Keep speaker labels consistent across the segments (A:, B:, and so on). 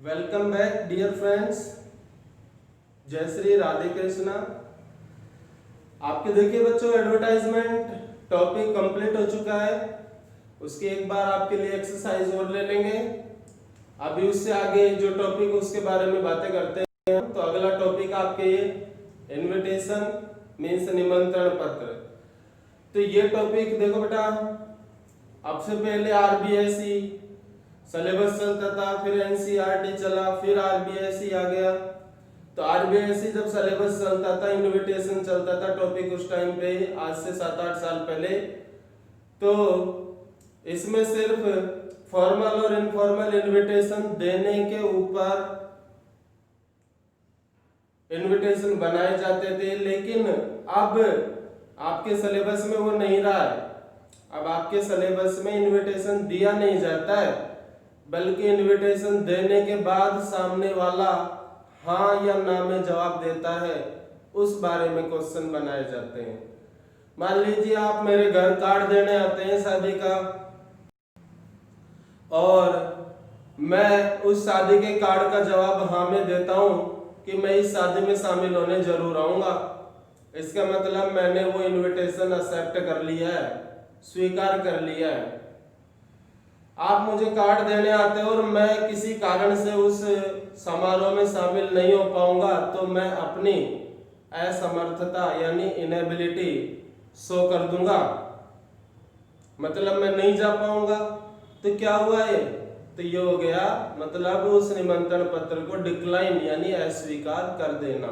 A: Welcome back dear friends. जय श्री राधे कृष्णा। आपके देखिए बच्चों एडवर्टाइजमेंट टॉपिक कंप्लीट हो चुका है। उसकी एक बार आपके लिए एक्सरसाइज और ले लेंगे। अभी उससे आगे जो टॉपिक उसके बारे में बातें करते हैं। तो अगला टॉपिक आपके ये इनविटेशन मीन्स निमंत्रण पत्र। तो ये टॉपिक देखो बेटा, अब से पहले आरबीएसई सिलेबस चलता था, फिर एनसीईआरटी चला, फिर आरबीएसई आ गया। तो आरबीएसई जब सिलेबस चलता था, इनविटेशन चलता था टॉपिक उस टाइम पे, आज से 7-8 साल पहले। तो इसमें सिर्फ फॉर्मल और इनफॉर्मल इनविटेशन देने के ऊपर इनविटेशन बनाए जाते थे, लेकिन अब आपके सिलेबस में वो नहीं रहा है। अब आपके सिलेबस में इनविटेशन दिया नहीं जाता है, बल्कि इनविटेशन देने के बाद सामने वाला हाँ या ना में जवाब देता है, उस बारे में क्वेश्चन बनाए जाते हैं। मान लीजिए आप मेरे घर कार्ड देने आते हैं शादी का, और मैं उस शादी के कार्ड का जवाब हाँ में देता हूं कि मैं इस शादी में शामिल होने जरूर आऊंगा। इसका मतलब मैंने वो इनविटेशन एक्सेप्ट कर लिया है, स्वीकार कर लिया है। आप मुझे कार्ड देने आते हो और मैं किसी कारण से उस समारोह में शामिल नहीं हो पाऊंगा, तो मैं अपनी असमर्थता यानी इनेबिलिटी शो कर दूंगा, मतलब मैं नहीं जा पाऊंगा। तो क्या हुआ ये? तो ये हो गया मतलब उस निमंत्रण पत्र को डिक्लाइन यानी अस्वीकार कर देना।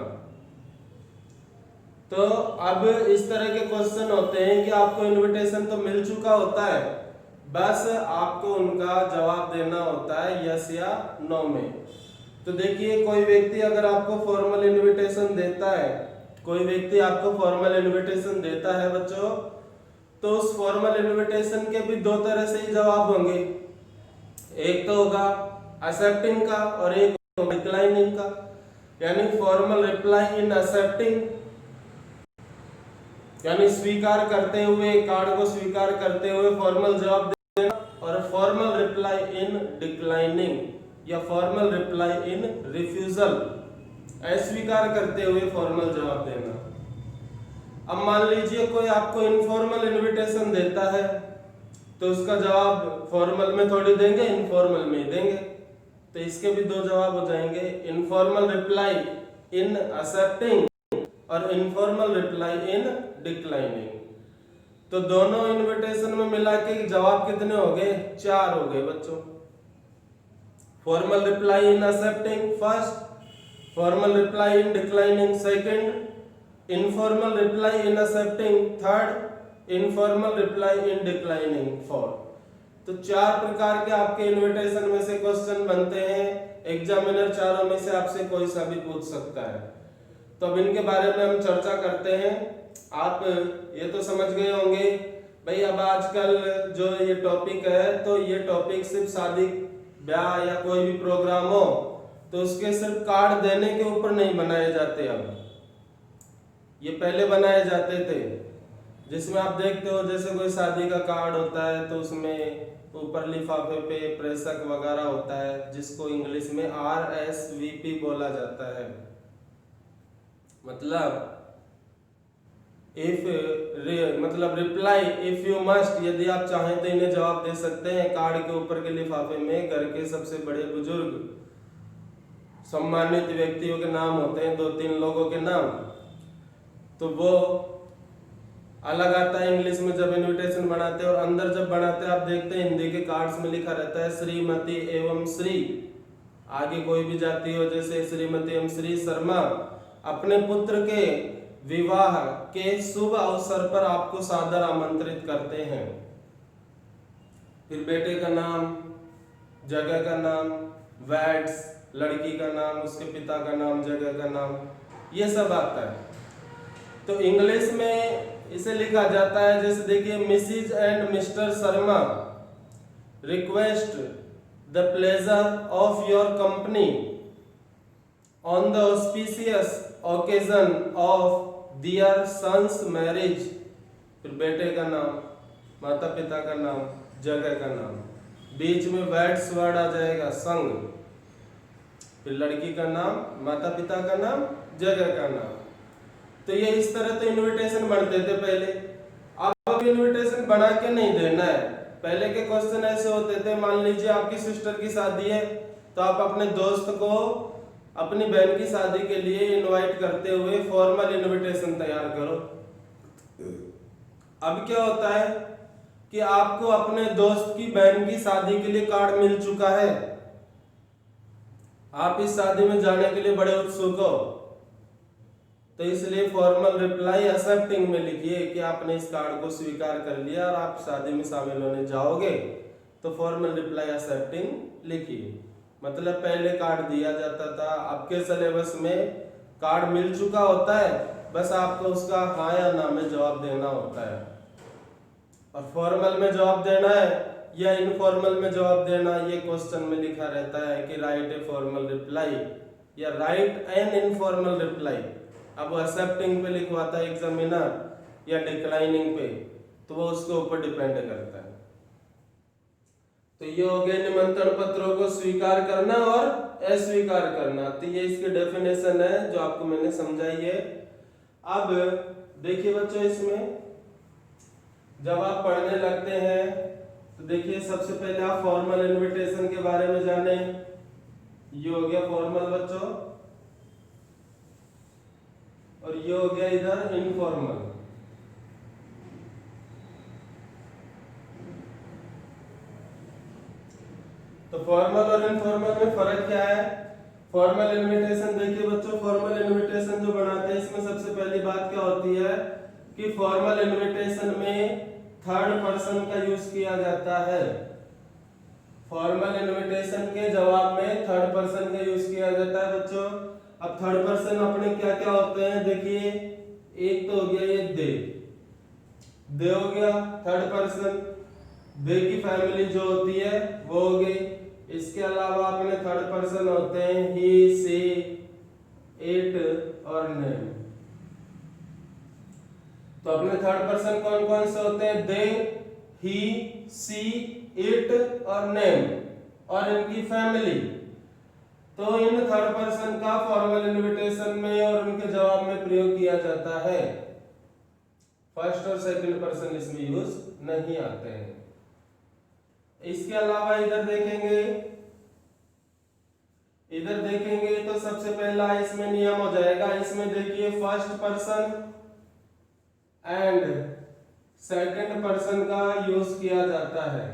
A: तो अब इस तरह के क्वेश्चन होते हैं कि आपको इनविटेशन तो मिल चुका होता है, बस आपको उनका जवाब देना होता है यस या नो में। तो देखिए, कोई व्यक्ति अगर आपको फॉर्मल इनविटेशन देता है, कोई व्यक्ति आपको फॉर्मल इनविटेशन देता है बच्चों, तो उस फॉर्मल इनविटेशन के भी दो तरह से ही जवाब होंगे। एक तो होगा एक्सेप्टिंग का और एक डिक्लाइनिंग का। यानी फॉर्मल रिप्लाई इन एक्सेप्टिंग यानी स्वीकार करते हुए, कार्ड को स्वीकार करते हुए फॉर्मल जवाब देना, और फॉर्मल रिप्लाई इन डिक्लाइनिंग या फॉर्मल रिप्लाई इन रिफ्यूजल, अस्वीकार करते हुए फॉर्मल जवाब देना। अब मान लीजिए कोई आपको इनफॉर्मल इनविटेशन देता है, तो उसका जवाब फॉर्मल में थोड़ी देंगे, इनफॉर्मल में देंगे। तो इसके भी दो जवाब हो जाएंगे, इनफॉर्मल रिप्लाई इन एक्सेप्टिंग और इनफॉर्मल रिप्लाई इन डिक्लाइनिंग। तो दोनों इनविटेशन में मिला के जवाब कितने हो गए? 4 हो गए बच्चों। Formal reply in accepting first, formal reply in declining second, informal reply in accepting third, informal reply in declining fourth. तो 4 प्रकार के आपके इनविटेशन में से क्वेश्चन बनते हैं। एग्जामिनर चारों में से आपसे कोई सा भी पूछ सकता है। तो अब इनके बारे में हम चर्चा करते हैं। आप ये तो समझ गए होंगे भाई, अब आजकल जो ये टॉपिक है, तो ये टॉपिक सिर्फ शादी ब्याह या कोई भी प्रोग्राम हो तो उसके सिर्फ कार्ड देने के ऊपर नहीं बनाए जाते। अब ये पहले बनाए जाते थे, जिसमें आप देखते हो जैसे कोई शादी का कार्ड होता है तो उसमें ऊपर लिफाफे पे प्रेषक वगैरह होता है, जिसको इंग्लिश में RSVP बोला जाता है। मतलब मतलब रिप्लाई इफ यू मस्ट, यदि आप चाहें तो इन्हें जवाब दे सकते हैं। कार्ड के ऊपर के लिफाफे में घर के सबसे बड़े बुजुर्ग सम्मानित व्यक्तियों के नाम होते हैं, 2-3 लोगों के नाम। तो वो अलग आता है इंग्लिश में जब इनविटेशन बनाते हैं, और अंदर जब बनाते हैं आप देखते हैं हिंदी के कार्ड्स में लिखा रहता है श्रीमती एवं श्री, आगे कोई भी जाति हो, जैसे श्रीमती एवं श्री शर्मा अपने पुत्र के विवाह के शुभ अवसर पर आपको सादर आमंत्रित करते हैं। फिर बेटे का नाम, जगह का नाम, वैट्स, लड़की का नाम, उसके पिता का नाम, जगह का नाम, ये सब आता है। तो इंग्लिश में इसे लिखा जाता है, जैसे देखिए, Mrs and Mr Sharma request the pleasure of your company on the auspicious occasion of their sons marriage. फिर बेटे का नाम, माता पिता का नाम, जगह का नाम, बीच में वैट्स वर्ड आ जाएगा संग, फिर लड़की का नाम, माता पिता का नाम, जगह का नाम। तो ये इस तरह तो इनविटेशन बनते थे पहले। अब इनविटेशन बना के नहीं देना है। पहले के क्वेश्चन ऐसे होते थे, मान लीजिए आपकी सिस्टर की शादी है तो आप अपने दोस्त को अपनी बहन की शादी के लिए इनवाइट करते हुए फॉर्मल इनविटेशन तैयार करो। अब क्या होता है कि आपको अपने दोस्त की बहन की शादी के लिए कार्ड मिल चुका है, आप इस शादी में जाने के लिए बड़े उत्सुक हो, तो इसलिए फॉर्मल रिप्लाई एक्सेप्टिंग में लिखिए कि आपने इस कार्ड को स्वीकार कर लिया और आप शादी में शामिल होने जाओगे, तो फॉर्मल रिप्लाई एक्सेप्टिंग लिखिए। मतलब पहले कार्ड दिया जाता था, आपके सिलेबस में कार्ड मिल चुका होता है, बस आपको उसका हाँ या ना में जवाब देना होता है। और फॉर्मल में जवाब देना है या इनफॉर्मल में जवाब देना, ये क्वेश्चन में लिखा रहता है कि राइट ए फॉर्मल रिप्लाई या राइट एन इनफॉर्मल रिप्लाई। अब वो एक्सेप्टिंग पे लिखवाता है एग्जामिनर या डिक्लाइनिंग पे, तो वो उसके ऊपर डिपेंड करता है। तो ये हो गए निमंत्रण पत्रों को स्वीकार करना और अस्वीकार करना। तो ये इसकी डेफिनेशन है जो आपको मैंने समझाई है। अब देखिए बच्चों, इसमें जब आप पढ़ने लगते हैं तो देखिए सबसे पहले आप फॉर्मल इनविटेशन के बारे में जाने। ये हो गया फॉर्मल बच्चों, और ये हो गया इधर इनफॉर्मल। तो फॉर्मल और इनफॉर्मल में फर्क क्या है? फॉर्मल इनविटेशन देखिए बच्चों, फॉर्मल इनविटेशन जो बनाते हैं इसमें सबसे पहली बात क्या होती है कि फॉर्मल इनविटेशन में थर्ड पर्सन का यूज किया जाता है। फॉर्मल इनविटेशन के जवाब में थर्ड पर्सन का यूज किया जाता है बच्चों। अब थर्ड पर्सन अपने क्या क्या होते हैं देखिए, एक तो हो गया ये दे हो गया थर्ड पर्सन, दे की फैमिली जो होती है वो हो गई। इसके अलावा अपने थर्ड पर्सन होते हैं ही, सी, इट और नेम। तो अपने थर्ड पर्सन कौन कौन से होते हैं? दे, ही, सी, इट और नेम और इनकी फैमिली। तो इन थर्ड पर्सन का फॉर्मल इनविटेशन में और उनके जवाब में प्रयोग किया जाता है। फर्स्ट और सेकंड पर्सन इसमें यूज नहीं आते हैं। इसके अलावा इधर देखेंगे तो सबसे पहला इसमें नियम हो जाएगा। इसमें देखिए first person and second person का यूज किया जाता है,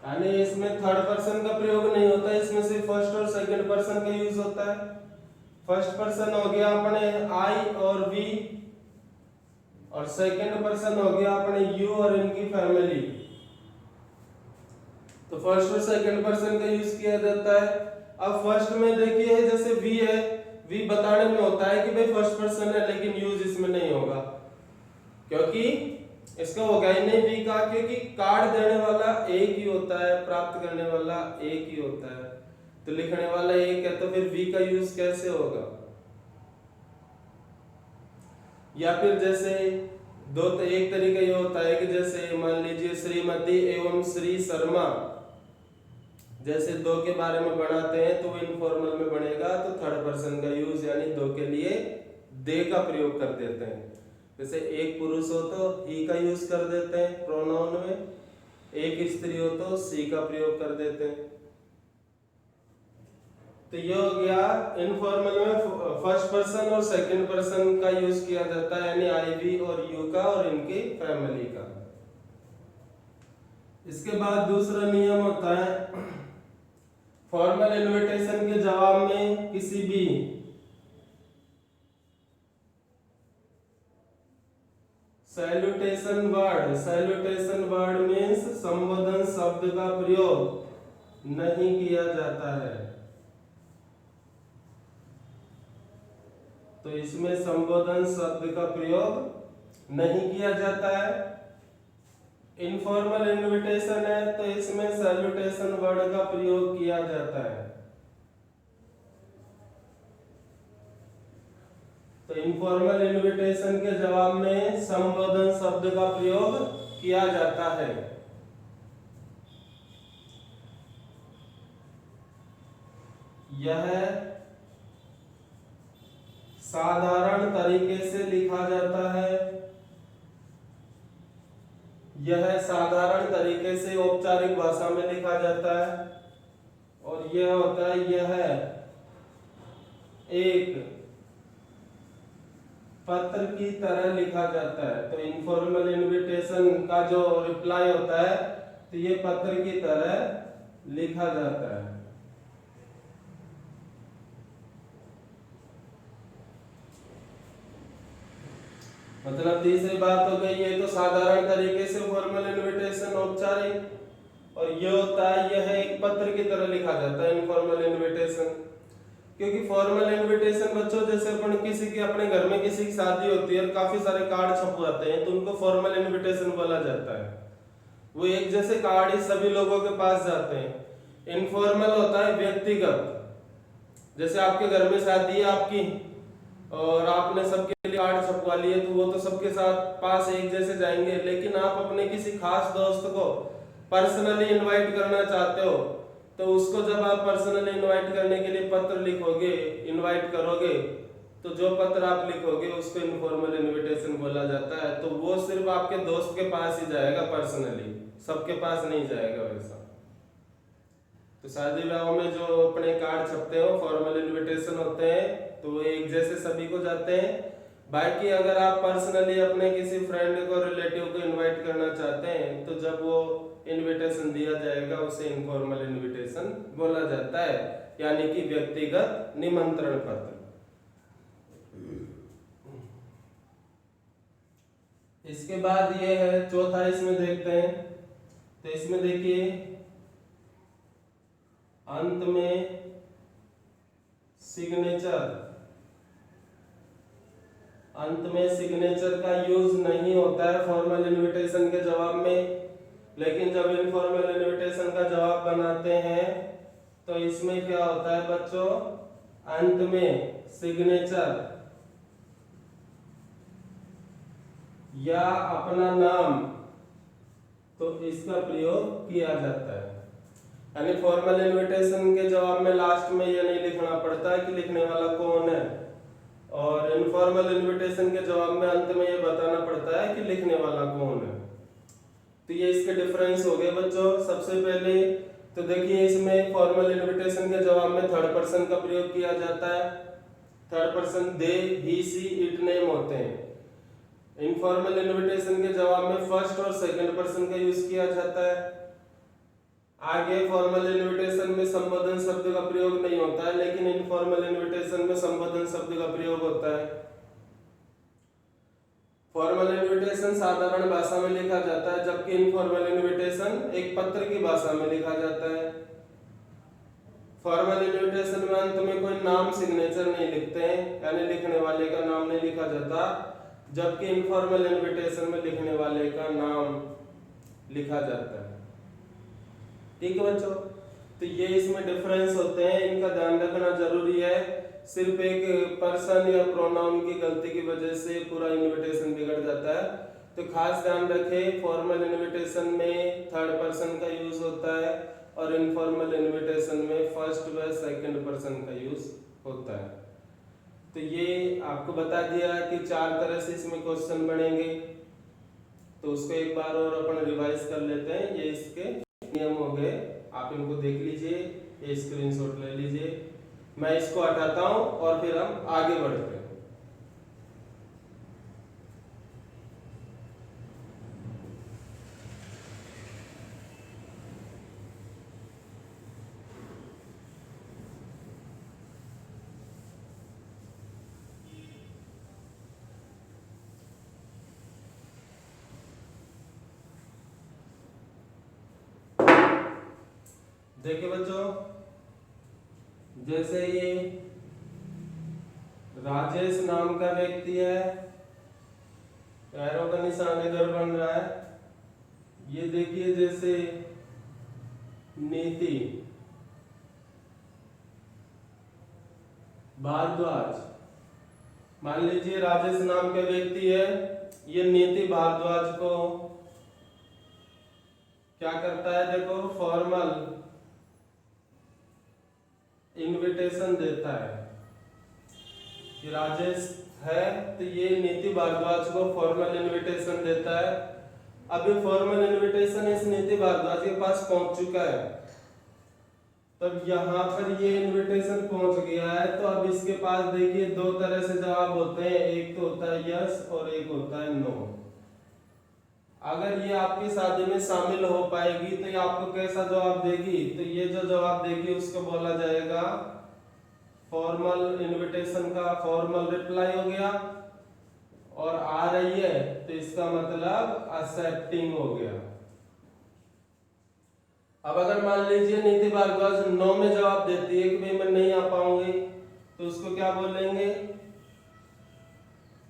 A: यानी इसमें थर्ड पर्सन का प्रयोग नहीं होता, इसमें सिर्फ फर्स्ट और सेकंड पर्सन का यूज होता है। फर्स्ट पर्सन हो गया अपने आई और वी, और सेकंड पर्सन हो गया अपने यू और इनकी फैमिली। तो फर्स्ट और सेकंड पर्सन का यूज किया जाता है। अब फर्स्ट में देखिए जैसे वी है, वी बताने में होता है कि भाई फर्स्ट पर्सन है, लेकिन यूज इसमें नहीं होगा क्योंकि इसका होगा ही नहीं वी का, क्योंकि कार्ड देने वाला एक ही होता है, प्राप्त करने वाला एक ही होता है, तो लिखने वाला एक है, तो फिर वी का यूज कैसे होगा? या फिर जैसे एक तरीका ये होता है कि जैसे मान लीजिए श्रीमती एवं श्री शर्मा, जैसे दो के बारे में बनाते हैं तो वो इनफॉर्मल में बनेगा, तो थर्ड पर्सन का यूज यानी दो के लिए दे का प्रयोग कर देते हैं। जैसे एक पुरुष हो तो ही का यूज कर देते हैं प्रोनाउन में, एक स्त्री हो तो सी का प्रयोग कर देते हैं। तो ये हो गया इनफॉर्मल में फर्स्ट पर्सन और सेकंड पर्सन का यूज किया जाता है, यानी आई, वी और यू का और इनकी फैमिली का। इसके बाद दूसरा नियम होता है फॉर्मल इनविटेशन के जवाब में किसी भी सैल्यूटेशन वर्ड मीन्स संबोधन शब्द का प्रयोग नहीं किया जाता है। तो इसमें संबोधन शब्द का प्रयोग नहीं किया जाता है। इनफॉर्मल इनविटेशन है तो इसमें सैल्यूटेशन वर्ड का प्रयोग किया जाता है। तो इनफॉर्मल इनविटेशन के जवाब में संबोधन शब्द का प्रयोग किया जाता है। यह साधारण तरीके से लिखा जाता है, यह साधारण तरीके से औपचारिक भाषा में लिखा जाता है, और यह होता है यह एक पत्र की तरह लिखा जाता है। तो इनफॉर्मल इनविटेशन का जो रिप्लाई होता है तो ये पत्र की तरह लिखा जाता है। मतलब तीसरी बात हो गई, ये तो साधारण तरीके से फॉर्मल इनविटेशन औपचारिक, और ये होता है यह एक पत्र की तरह लिखा जाता है इनफॉर्मल इनविटेशन। क्योंकि फॉर्मल इनविटेशन बच्चों जैसे अपन किसी की अपने घर में किसी की शादी होती है और काफी सारे कार्ड छपवाते हैं तो उनको फॉर्मल इनविटेशन बोला जाता है। वो एक जैसे कार्ड ही सभी लोगों के पास जाते हैं। इनफॉर्मल होता है व्यक्तिगत, जैसे आपके घर में शादी है आपकी और आपने सबके लिए कार्ड छपवा लिए तो वो तो सबके साथ पास एक जैसे जाएंगे, लेकिन आप अपने किसी खास दोस्त को पर्सनली इनवाइट करना चाहते हो तो उसको जब आप पर्सनली इनवाइट करने के लिए पत्र लिखोगे, इनवाइट करोगे, तो जो पत्र आप लिखोगे उसको इनफॉर्मल इनविटेशन बोला जाता है। तो वो सिर्फ आपके दोस्त के पास ही जाएगा पर्सनली, सबके पास नहीं जाएगा वैसा। तो शादी विवाह में जो अपने कार्ड छपते हैं फॉर्मल इनविटेशन होते हैं तो वो एक जैसे सभी को जाते हैं। बाकी अगर आप पर्सनली अपने किसी फ्रेंड को, रिलेटिव को इनवाइट करना चाहते हैं तो जब वो इनविटेशन दिया जाएगा उसे इनफॉर्मल इनविटेशन बोला जाता है, यानी कि व्यक्तिगत निमंत्रण पत्र। इसके बाद ये है चौथा, इसमें देखते हैं। तो इसमें देखिए अंत में सिग्नेचर, अंत में सिग्नेचर का यूज नहीं होता है फॉर्मल इनविटेशन के जवाब में, लेकिन जब इनफॉर्मल इनविटेशन का जवाब बनाते हैं तो इसमें क्या होता है बच्चों, अंत में सिग्नेचर या अपना नाम, तो इसका प्रयोग किया जाता है। यानी फॉर्मल इनविटेशन के जवाब में लास्ट में ये नहीं लिखना पड़ता है कि लिखने वाला कौन है, और इनफॉर्मल इनविटेशन के जवाब में अंत में ये बताना पड़ता है कि लिखने वाला कौन है। तो ये इसके डिफरेंस हो गए बच्चों। सबसे पहले तो देखिए इसमें फॉर्मल इनविटेशन के जवाब में थर्ड पर्सन का प्रयोग किया जाता है। Third person they, he, she, it name होते हैं। इनफॉर्मल इनविटेशन के जवाब में फर्स्ट और सेकंड पर्सन का यूज किया जाता है। आगे फॉर्मल इनविटेशन में संबोधन शब्द का प्रयोग नहीं होता है, लेकिन इनफॉर्मल इनविटेशन में संबोधन शब्द का प्रयोग होता है। फॉर्मल इनविटेशन साधारण भाषा में लिखा जाता है, जबकि इनफॉर्मल इनविटेशन एक पत्र की भाषा में लिखा जाता है। फॉर्मल इनविटेशन में अंत में कोई नाम, सिग्नेचर नहीं लिखते हैं, यानी लिखने वाले का नाम नहीं लिखा जाता, जबकि इनफॉर्मल इनविटेशन में लिखने वाले का नाम लिखा जाता है। ठीक है बच्चों, तो ये इसमें डिफरेंस होते हैं, इनका ध्यान रखना जरूरी है। सिर्फ एक पर्सन या प्रोनाउन की गलती की वजह से पूरा इनविटेशन बिगड़ जाता है। तो खास ध्यान रखें, फॉर्मल इनविटेशन में थर्ड पर्सन का यूज होता है और इनफॉर्मल इनविटेशन में फर्स्ट व सेकंड पर्सन का यूज होता है। तो ये आपको बता दिया कि 4 तरह से इसमें क्वेश्चन बनेंगे, तो उसको एक बार और अपन रिवाइज कर लेते हैं। ये इसके नियम हो गए, आप इनको देख लीजिए, ये स्क्रीनशॉट ले लीजिए। मैं इसको हटाता हूं और फिर हम आगे बढ़ते हैं। देखिए बच्चों, जैसे ये राजेश नाम का व्यक्ति है, एरो का निशान इधर बन रहा है। ये देखिए जैसे नीति भारद्वाज, मान लीजिए राजेश नाम का व्यक्ति है, ये नीति भारद्वाज को क्या करता है, देखो फॉर्मल इनविटेशन इनविटेशन देता है कि राजेश है, तो ये नीति भारद्वाज को फॉर्मल इनविटेशन देता है। अभी फॉर्मल इनविटेशन इस नीति भारद्वाज के पास पहुंच चुका है, तब यहाँ पर ये इनविटेशन पहुंच गया है, तो अब इसके पास देखिए दो तरह से जवाब होते हैं, एक तो होता है यस और एक होता है नो। अगर ये आपकी शादी में शामिल हो पाएगी तो ये आपको कैसा जवाब देगी, तो ये जो जवाब देगी उसको बोला जाएगा फॉर्मल इनविटेशन का फॉर्मल रिप्लाई हो गया, और आ रही है तो इसका मतलब एक्सेप्टिंग हो गया। अब अगर मान लीजिए नीति भारद्वाज नो में जवाब देती है कि भाई मैं नहीं आ पाऊंगी, तो उसको क्या बोलेंगे,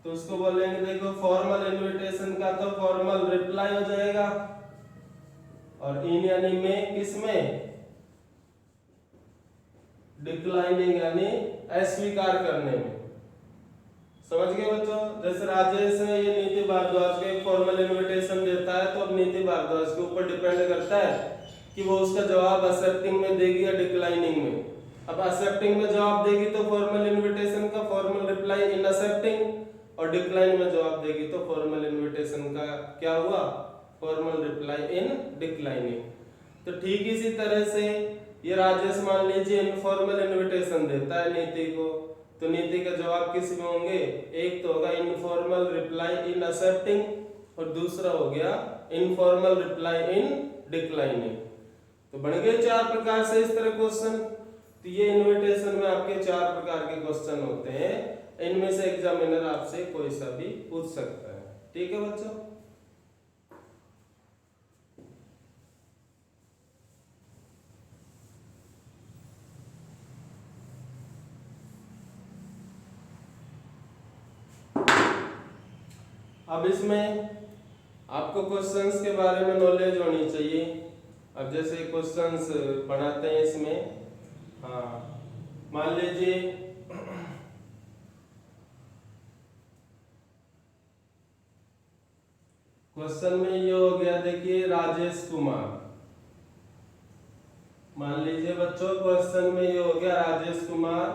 A: तो उसको बोलेंगे देखो फॉर्मल इनविटेशन का तो फॉर्मल रिप्लाई हो जाएगा, और इन यानी में किस में, डिक्लाइनिंग यानी अस्वीकार करने में। समझ गए बच्चों? जैसे राजेश है, ये नीति भारद्वाज को एक फॉर्मल इनविटेशन देता है, तो अब नीति भारद्वाज के ऊपर डिपेंड करता है कि वो उसका जवाब एक्सेप्टिंग में देगी या डिक्लाइनिंग में। अब एक्सेप्टिंग में जवाब देगी तो फॉर्मल इनविटेशन का फॉर्मल रिप्लाई इन एक्सेप्टिंग, और डिक्लाइन में जवाब देगी तो फॉर्मल इनविटेशन का क्या हुआ, फॉर्मल रिप्लाई इन डिक्लाइनिंग। तो ठीक इसी तरह से ये राजेश मान लीजिए इनफॉर्मल इनविटेशन देता है नीति को, तो नीति का जवाब किस में होंगे, एक तो होगा इनफॉर्मल रिप्लाई इन एक्सेप्टिंग, और दूसरा हो गया इनफॉर्मल रिप्लाई इन डिक्लाइनिंग। तो बन गए चार प्रकार से इस तरह क्वेश्चन। तो ये इनविटेशन में आपके चार प्रकार के क्वेश्चन होते हैं, इनमें से एग्जामिनर आपसे कोई सा भी पूछ सकता है। ठीक है बच्चों? अब इसमें आपको क्वेश्चंस के बारे में नॉलेज होनी चाहिए। अब जैसे क्वेश्चंस बनाते हैं इसमें, हाँ मान लीजिए क्वेश्चन में ये हो गया, देखिए राजेश कुमार, मान लीजिए बच्चों क्वेश्चन में ये हो गया राजेश कुमार,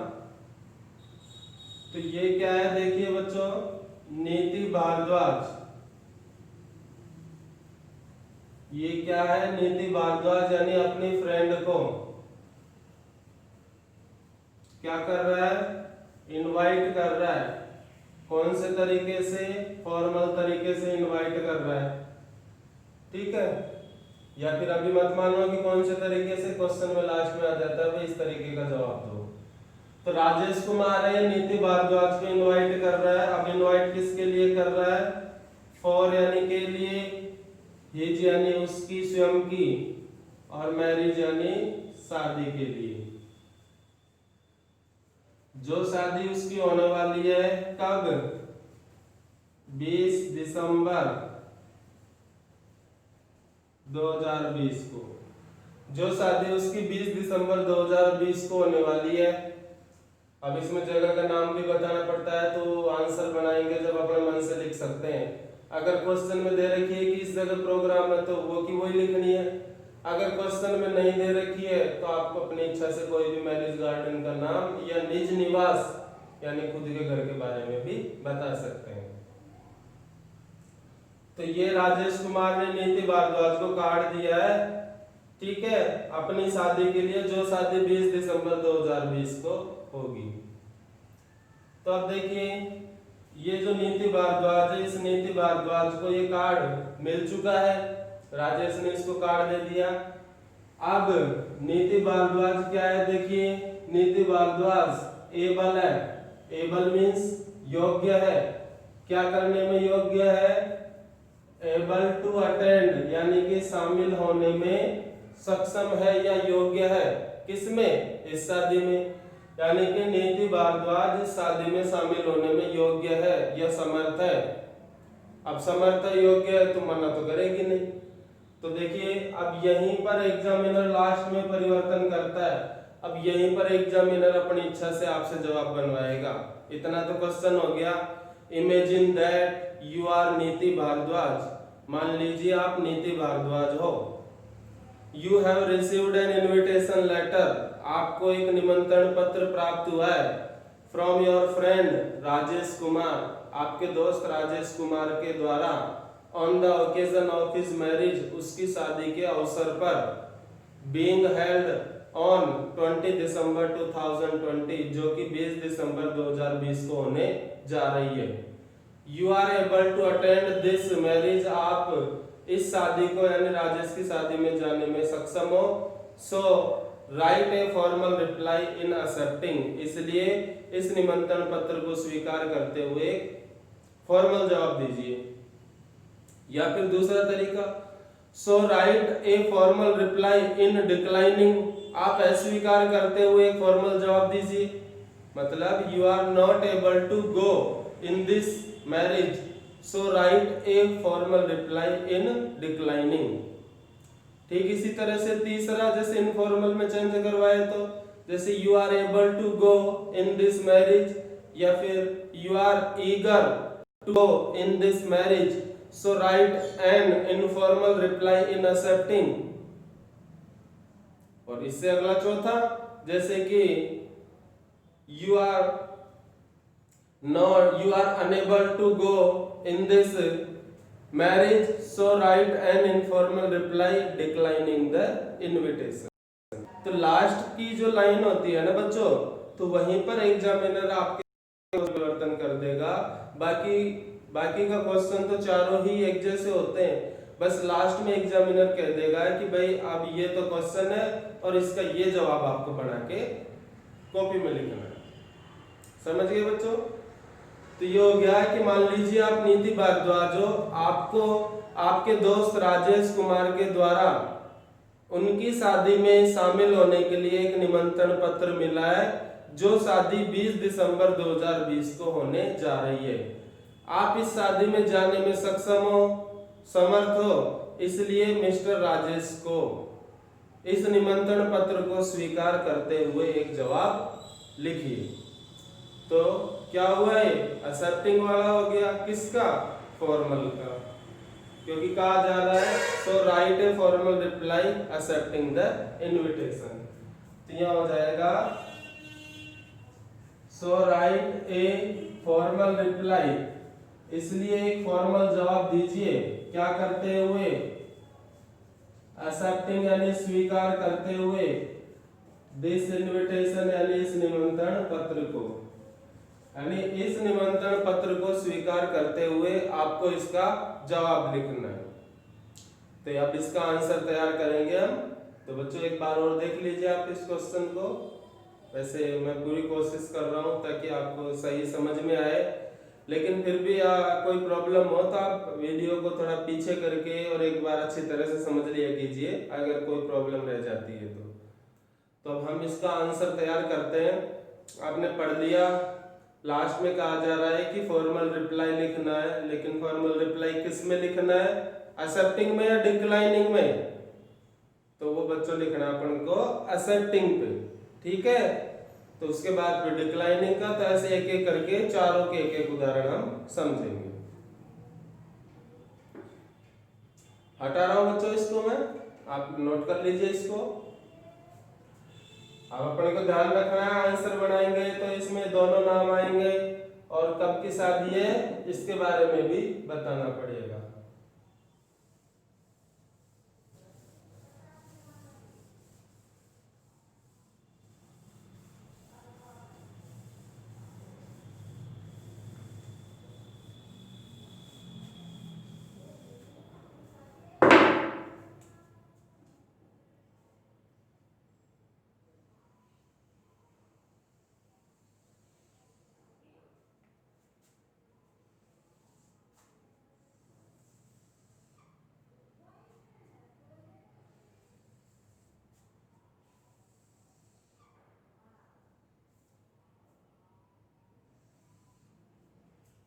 A: तो ये क्या है, देखिए बच्चों नीति भारद्वाज, ये क्या है, नीति भारद्वाज यानी अपनी फ्रेंड को क्या कर रहा है, इनवाइट कर रहा है। कौन से तरीके से, फॉर्मल तरीके से इनवाइट कर रहा है। ठीक है, या फिर अभी मत मानो कि कौन से तरीके से, क्वेश्चन में लास्ट में आ जाता है इस तरीके का जवाब दो। तो राजेश कुमार है, नीति भारद्वाज को इनवाइट कर रहा है। अब इनवाइट किसके लिए कर रहा है, फॉर यानी के लिए, हिज यानी उसकी स्वयं की, और मैरिज यानी शादी के लिए। जो शादी उसकी होने वाली है कब, 20 दिसंबर 2020 को। जो शादी उसकी 20 दिसंबर 2020 को होने वाली है। अब इसमें जगह का नाम भी बताना पड़ता है, तो आंसर बनाएंगे जब अपने मन से लिख सकते हैं। अगर क्वेश्चन में दे रखी है कि इस जगह प्रोग्राम है तो वो की वही लिखनी है। अगर क्वेश्चन में नहीं दे रखी है तो आपको अपनी इच्छा से कोई भी मैरिज गार्डन का नाम या निज निवास यानी खुद के घर के बारे में भी बता सकते हैं। तो ये राजेश कुमार ने नीति भारद्वाज को कार्ड दिया है, ठीक है, अपनी शादी के लिए, जो शादी 20 दिसंबर 2020 को होगी। तो अब देखिए ये जो नीति भारद्वाज है, इस नीति भारद्वाज को ये कार्ड मिल चुका है, राजेश ने इसको कार्ड दे दिया। अब नीति भारद्वाज क्या है, देखिए नीति भारद्वाज एबल है, एबल मीन्स योग्य है। क्या करने में योग्य है, एबल टू अटेंड यानी कि शामिल होने में सक्षम है या योग्य है, किसमें, इस शादी में। यानी कि नीति भारद्वाज इस शादी में शामिल होने में योग्य है या समर्थ है। अब समर्थ है, योग्य है तो मना तो करेगी नहीं। तो देखिए अब यहीं पर एग्जामिनर लास्ट में परिवर्तन करता है। अब यहीं पर एग्जामिनर अपनी इच्छा से आपसे जवाब बनवाएगा। इतना तो क्वेश्चन हो गया। इमेजिन दैट यू आर नीति भारद्वाज, मान लीजिए आप नीति भारद्वाज हो। You have received an invitation letter, आपको एक निमंत्रण पत्र प्राप्त हुआ है, from your friend Rajesh Kumar, आपके दोस्त राजेश कुमार के द्वारा, on the occasion of his marriage, उसकी शादी के अवसर पर, बीइंग हेल्ड ऑन 20 दिसंबर 2020, जो कि 20 दिसंबर 2020 को होने जा रही है। You are able to attend this marriage, आप इस शादी को यानी राजेश की शादी में जाने में सक्षम हो। So write a formal reply in accepting, इसलिए इस निमंत्रण पत्र को स्वीकार करते हुए फॉर्मल जवाब दीजिए। या फिर दूसरा तरीका, so write a formal reply in declining, आप अस्वीकार करते हुए एक फॉर्मल जवाब दीजिए। मतलब you are not able to go in this marriage, so write a formal reply in declining. ठीक इसी तरह से तीसरा, जैसे इनफॉर्मल में चेंज करवाए तो जैसे you are able to go in this marriage, या फिर you are eager to go in this marriage, so write an informal reply in accepting. और इससे अगला चौथा, जैसे कि you are unable to go in this marriage, so write an informal reply declining the invitation. तो last की जो line होती है ना बच्चों, तो वहीं पर एग्जामिनर आपके परिवर्तन कर देगा। बाकी का क्वेश्चन तो चारों ही एक जैसे होते हैं, बस लास्ट में एग्जामिनर कह देगा कि भाई अब ये तो क्वेश्चन है और इसका ये जवाब आपको बना के कॉपी में लिखना है। समझ गए बच्चों? तो ये हो गया कि मान लीजिए आप नीति भारद्वाज हो, आपको आपके दोस्त राजेश कुमार के द्वारा उनकी शादी में शामिल होने के लिए एक निमंत्रण पत्र मिला है, जो शादी 20 दिसंबर 2020 को होने जा रही है। आप इस शादी में जाने में सक्षम हो, समर्थ हो, इसलिए मिस्टर राजेश को इस निमंत्रण पत्र को स्वीकार करते हुए एक जवाब लिखिए। तो क्या हुआ है, एक्सेप्टिंग वाला हो गया, किसका, फॉर्मल का, क्योंकि कहा जा रहा है so write a formal reply accepting the invitation. तो यह हो जाएगा so write a formal reply, इसलिए एक फॉर्मल जवाब दीजिए, क्या करते हुए, एक्सेप्टिंग यानी स्वीकार करते हुए, दिस इनविटेशन यानी इस निमंत्रण पत्र को, यानी इस निमंत्रण पत्र को स्वीकार करते हुए आपको इसका जवाब लिखना है। तो अब इसका आंसर तैयार करेंगे हम। तो बच्चों एक बार और देख लीजिए आप इस क्वेश्चन को। वैसे मैं पूरी कोशिश कर रहा हूं ताकि आपको सही समझ में आए, लेकिन फिर भी कोई प्रॉब्लम हो तो आप वीडियो को थोड़ा पीछे करके और एक बार अच्छी तरह से समझ लिया कीजिए, अगर कोई प्रॉब्लम रह जाती है तो अब हम इसका आंसर तैयार करते हैं। आपने पढ़ लिया, लास्ट में कहा जा रहा है कि फॉर्मल रिप्लाई लिखना है, लेकिन फॉर्मल रिप्लाई किस में लिखना है, एक्सेप्टिंग में या डिक्लाइनिंग में? तो वो बच्चों लिखना अपन को एक्सेप्टिंग पे, ठीक है। तो उसके बाद फिर डिक्लाइनिंग का, तो ऐसे एक एक करके चारों के एक एक उदाहरण हम समझेंगे। हटा रहा हूं बच्चों इसको मैं, आप नोट कर लीजिए इसको। अब अपने को ध्यान रखना है, आंसर बनाएंगे तो इसमें दोनों नाम आएंगे और कब की शादी है इसके बारे में भी बताना पड़ेगा।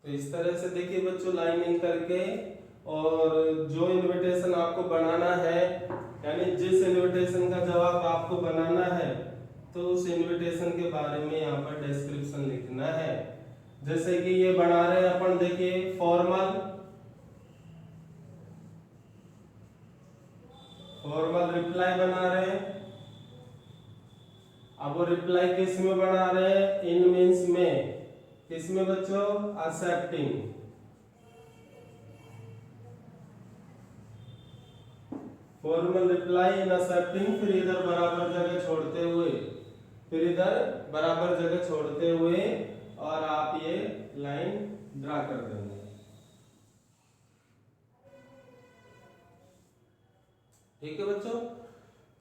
A: तो इस तरह से देखिए बच्चों, लाइनिंग करके, और जो इनविटेशन आपको बनाना है, यानी जिस इनविटेशन का जवाब आपको बनाना है, तो उस इनविटेशन के बारे में यहाँ पर डिस्क्रिप्शन लिखना है। जैसे कि ये बना रहे हैं अपन, देखिए फॉर्मल रिप्लाई बना रहे हैं। अब वो रिप्लाई किस में बना रहे हैं? इन मीन्स में। किस में बच्चों? Accepting. Formal reply in accepting, फिर इधर बराबर जगह छोड़ते हुए और आप ये लाइन ड्रा कर देंगे। ठीक है बच्चों,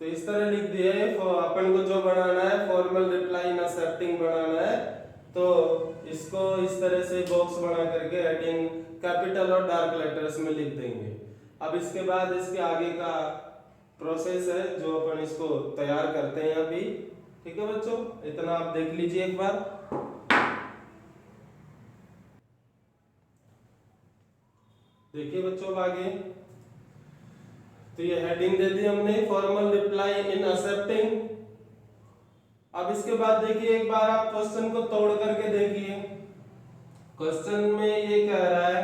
A: तो इस तरह लिख दिया है। अपन को जो बनाना है फॉर्मल रिप्लाई इन एक्सेप्टिंग बनाना है, तो इसको इस तरह से बॉक्स बना करके हेडिंग कैपिटल और डार्क लेटर्स में लिख देंगे। अब इसके बाद इसके आगे का प्रोसेस है जो अपन इसको तैयार करते हैं अभी। ठीक है बच्चों, इतना आप देख लीजिए एक बार। देखिए बच्चों आगे, तो ये हेडिंग दे दी हमने फॉर्मल रिप्लाई इन एक्सेप्टिंग। अब इसके बाद देखिए एक बार आप क्वेश्चन को तोड़ करके देखिए। क्वेश्चन में ये कह रहा है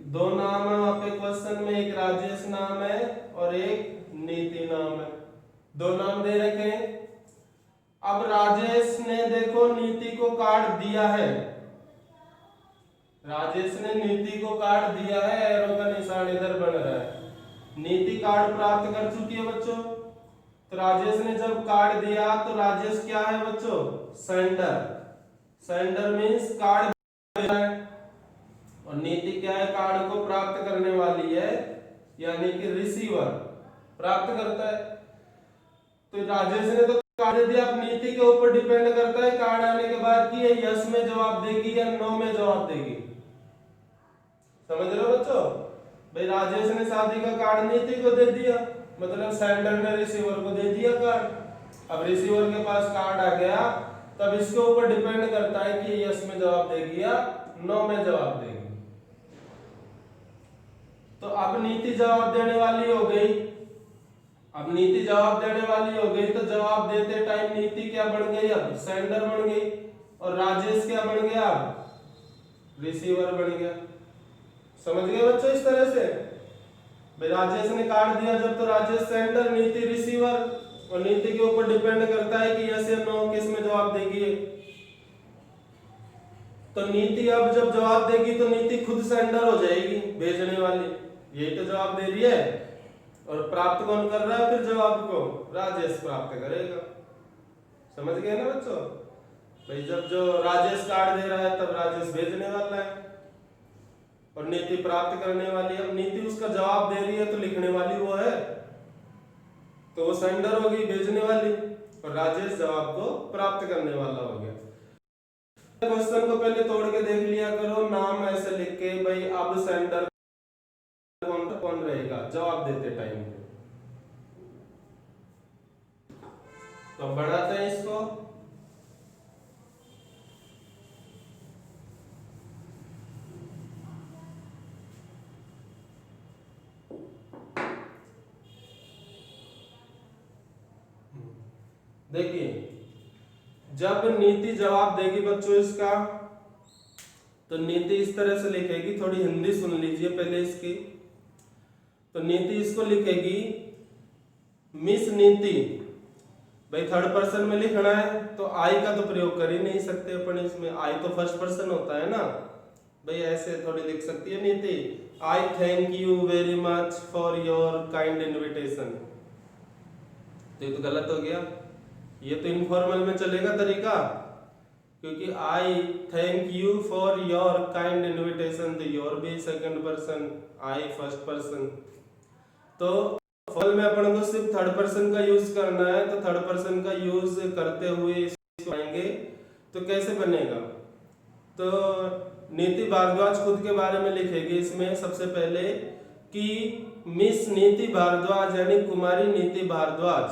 A: दो नाम है वहां पे क्वेश्चन में, एक राजेश नाम है और एक नीति नाम है। दो नाम दे रखे हैं। अब राजेश ने देखो नीति को काट दिया है, राजेश ने नीति को काट दिया है, एरो का निशान इधर बन रहा है। नीति कार्ड प्राप्त कर चुकी है बच्चों। तो राजेश ने जब कार्ड दिया तो राजेश क्या है बच्चों? सेंडर। सेंडर मींस कार्ड दे रहा है, और नीति क्या है? कार्ड को प्राप्त करने वाली है, यानी कि रिसीवर प्राप्त करता है। तो राजेश ने तो कार्ड दे दिया, अब नीति के ऊपर डिपेंड करता है कार्ड आने के बाद कि ये यस में जवाब देगी या नो में जवाब देगी। समझ रहे हो बच्चों? भाई राजेश ने शादी का कार्ड नीति को दे दिया, मतलब सेंडर ने रिसीवर को दे दिया कार्ड। अब रिसीवर के पास कार्ड आ गया, तब इसके ऊपर डिपेंड करता है कि यस में जवाब देगी या नो में जवाब देगी। तो अब नीति जवाब देने वाली हो गई। अब नीति जवाब देने वाली हो गई, तो जवाब देते टाइम नीति क्या बन गई? अब सेंडर बन गई, और राजेश क्या बन गया? अब रिसीवर बन गया। समझ गए बच्चों? इस तरह से भाई राजेश ने कार्ड दिया जब, तो राजेश सेंडर, नीति रिसीवर, और नीति के ऊपर डिपेंड करता है कि यस या नो किस में जवाब देगी। तो नीति अब जब जवाब देगी तो नीति खुद सेंडर हो जाएगी, भेजने वाली। यही तो जवाब दे रही है, और प्राप्त कौन कर रहा है फिर जवाब को? राजेश प्राप्त करेगा। समझ गए ना बच्चों? भाई जब जो राजेश कार्ड दे रहा है तब राजेश भेजने वाला है, और नीति प्राप्त करने वाली है। अब नीति उसका जवाब दे रही है तो लिखने वाली वो है, तो वो सेंडर होगी, भेजने वाली, और राजेश जवाब को प्राप्त करने वाला हो गया। क्वेश्चन को पहले तोड़ के देख लिया करो, नाम ऐसे लिख के भाई अब सेंडर कौन रहेगा जवाब देते टाइम पे। तो बढ़ाते हैं इसको। देखिए जब नीति जवाब देगी बच्चों इसका, तो नीति इस तरह से लिखेगी। थोड़ी हिंदी सुन लीजिए पहले इसकी। तो नीति इसको लिखेगी मिस नीति। भाई थर्ड पर्सन में लिखना है तो आई का तो प्रयोग कर ही नहीं सकते अपन इसमें, आई तो फर्स्ट पर्सन होता है ना। भाई ऐसे थोड़ी लिख सकती है नीति, आई thank you very much for your kind invitation. तो ये तो गलत हो गया, ये तो इनफॉर्मल में चलेगा तरीका, क्योंकि आई thank you for your kind invitation, तो योर भी सेकंड पर्सन, आई फर्स्ट पर्सन। तो फॉर्मल में अपन को सिर्फ थर्ड पर्सन का यूज करना है, तो थर्ड पर्सन का यूज करते हुए इसको आएंगे तो कैसे बनेगा? तो नीति भारद्वाज खुद के बारे में लिखेगी इसमें सबसे पहले कि मिस नीति भारद्वाज, यानी कुमारी नीति भारद्वाज,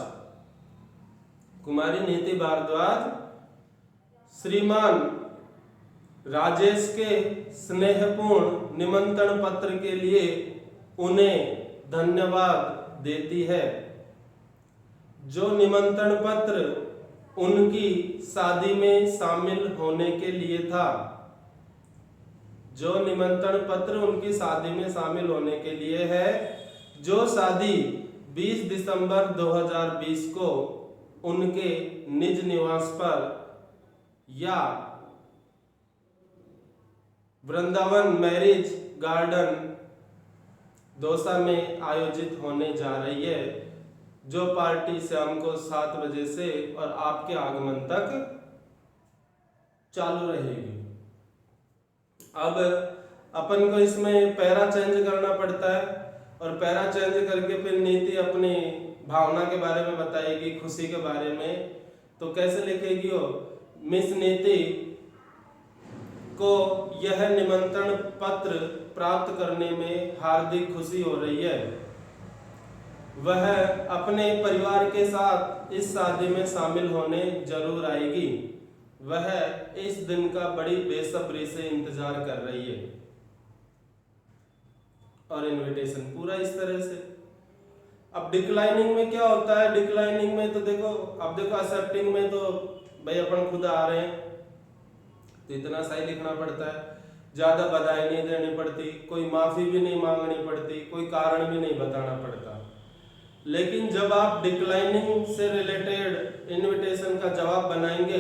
A: कुमारी नीति भारद्वाज श्रीमान राजेश के स्नेहपूर्ण निमंत्रण पत्र के लिए उन्हें धन्यवाद देती है। जो निमंत्रण पत्र उनकी शादी में शामिल होने के लिए था, जो निमंत्रण पत्र उनकी शादी में शामिल होने के लिए है, जो शादी 20 दिसंबर 2020 को उनके निज निवास पर या वृंदावन मैरिज गार्डन दौसा में आयोजित होने जा रही है, जो पार्टी शाम को 7 बजे से और आपके आगमन तक चालू रहेगी। अब अपन को इसमें पैरा चेंज करना पड़ता है और पैरा चेंज करके फिर नीति अपनी भावना के बारे में बताएगी, खुशी के बारे में। तो कैसे लिखेगी हो? मिस नीति को यह निमंत्रण पत्र प्राप्त करने में हार्दिक खुशी हो रही है। वह अपने परिवार के साथ इस शादी में शामिल होने जरूर आएगी। वह इस दिन का बड़ी बेसब्री से इंतजार कर रही है। और इनविटेशन पूरा इस तरह से। अब डिक्लाइनिंग में क्या होता है? डिक्लाइनिंग में तो देखो, अब देखो एक्सेप्टिंग में तो भाई अपन खुद आ रहे हैं तो इतना सा ही लिखना पड़ता है, ज्यादा बधाई नहीं देनी पड़ती, कोई माफी भी नहीं मांगनी पड़ती, कोई कारण भी नहीं बताना पड़ता। लेकिन जब आप डिक्लाइनिंग से रिलेटेड इनविटेशन का जवाब बनाएंगे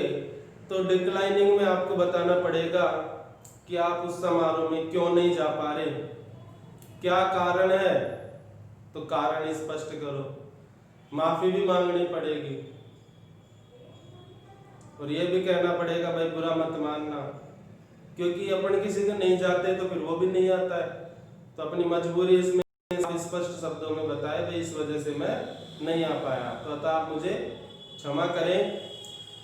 A: तो डिक्लाइनिंग में आपको बताना पड़ेगा कि आप उस समारोह में क्यों नहीं जा पा रहे, क्या कारण है, तो कारण स्पष्ट करो। माफी भी मांगनी पड़ेगी और ये भी कहना पड़ेगा भाई बुरा मत मानना, क्योंकि अपन किसी के नहीं जाते तो फिर वो भी नहीं आता है। तो अपनी मजबूरी इसमें स्पष्ट शब्दों में बताए भाई इस वजह से मैं नहीं आ पाया, तो आप मुझे क्षमा करें।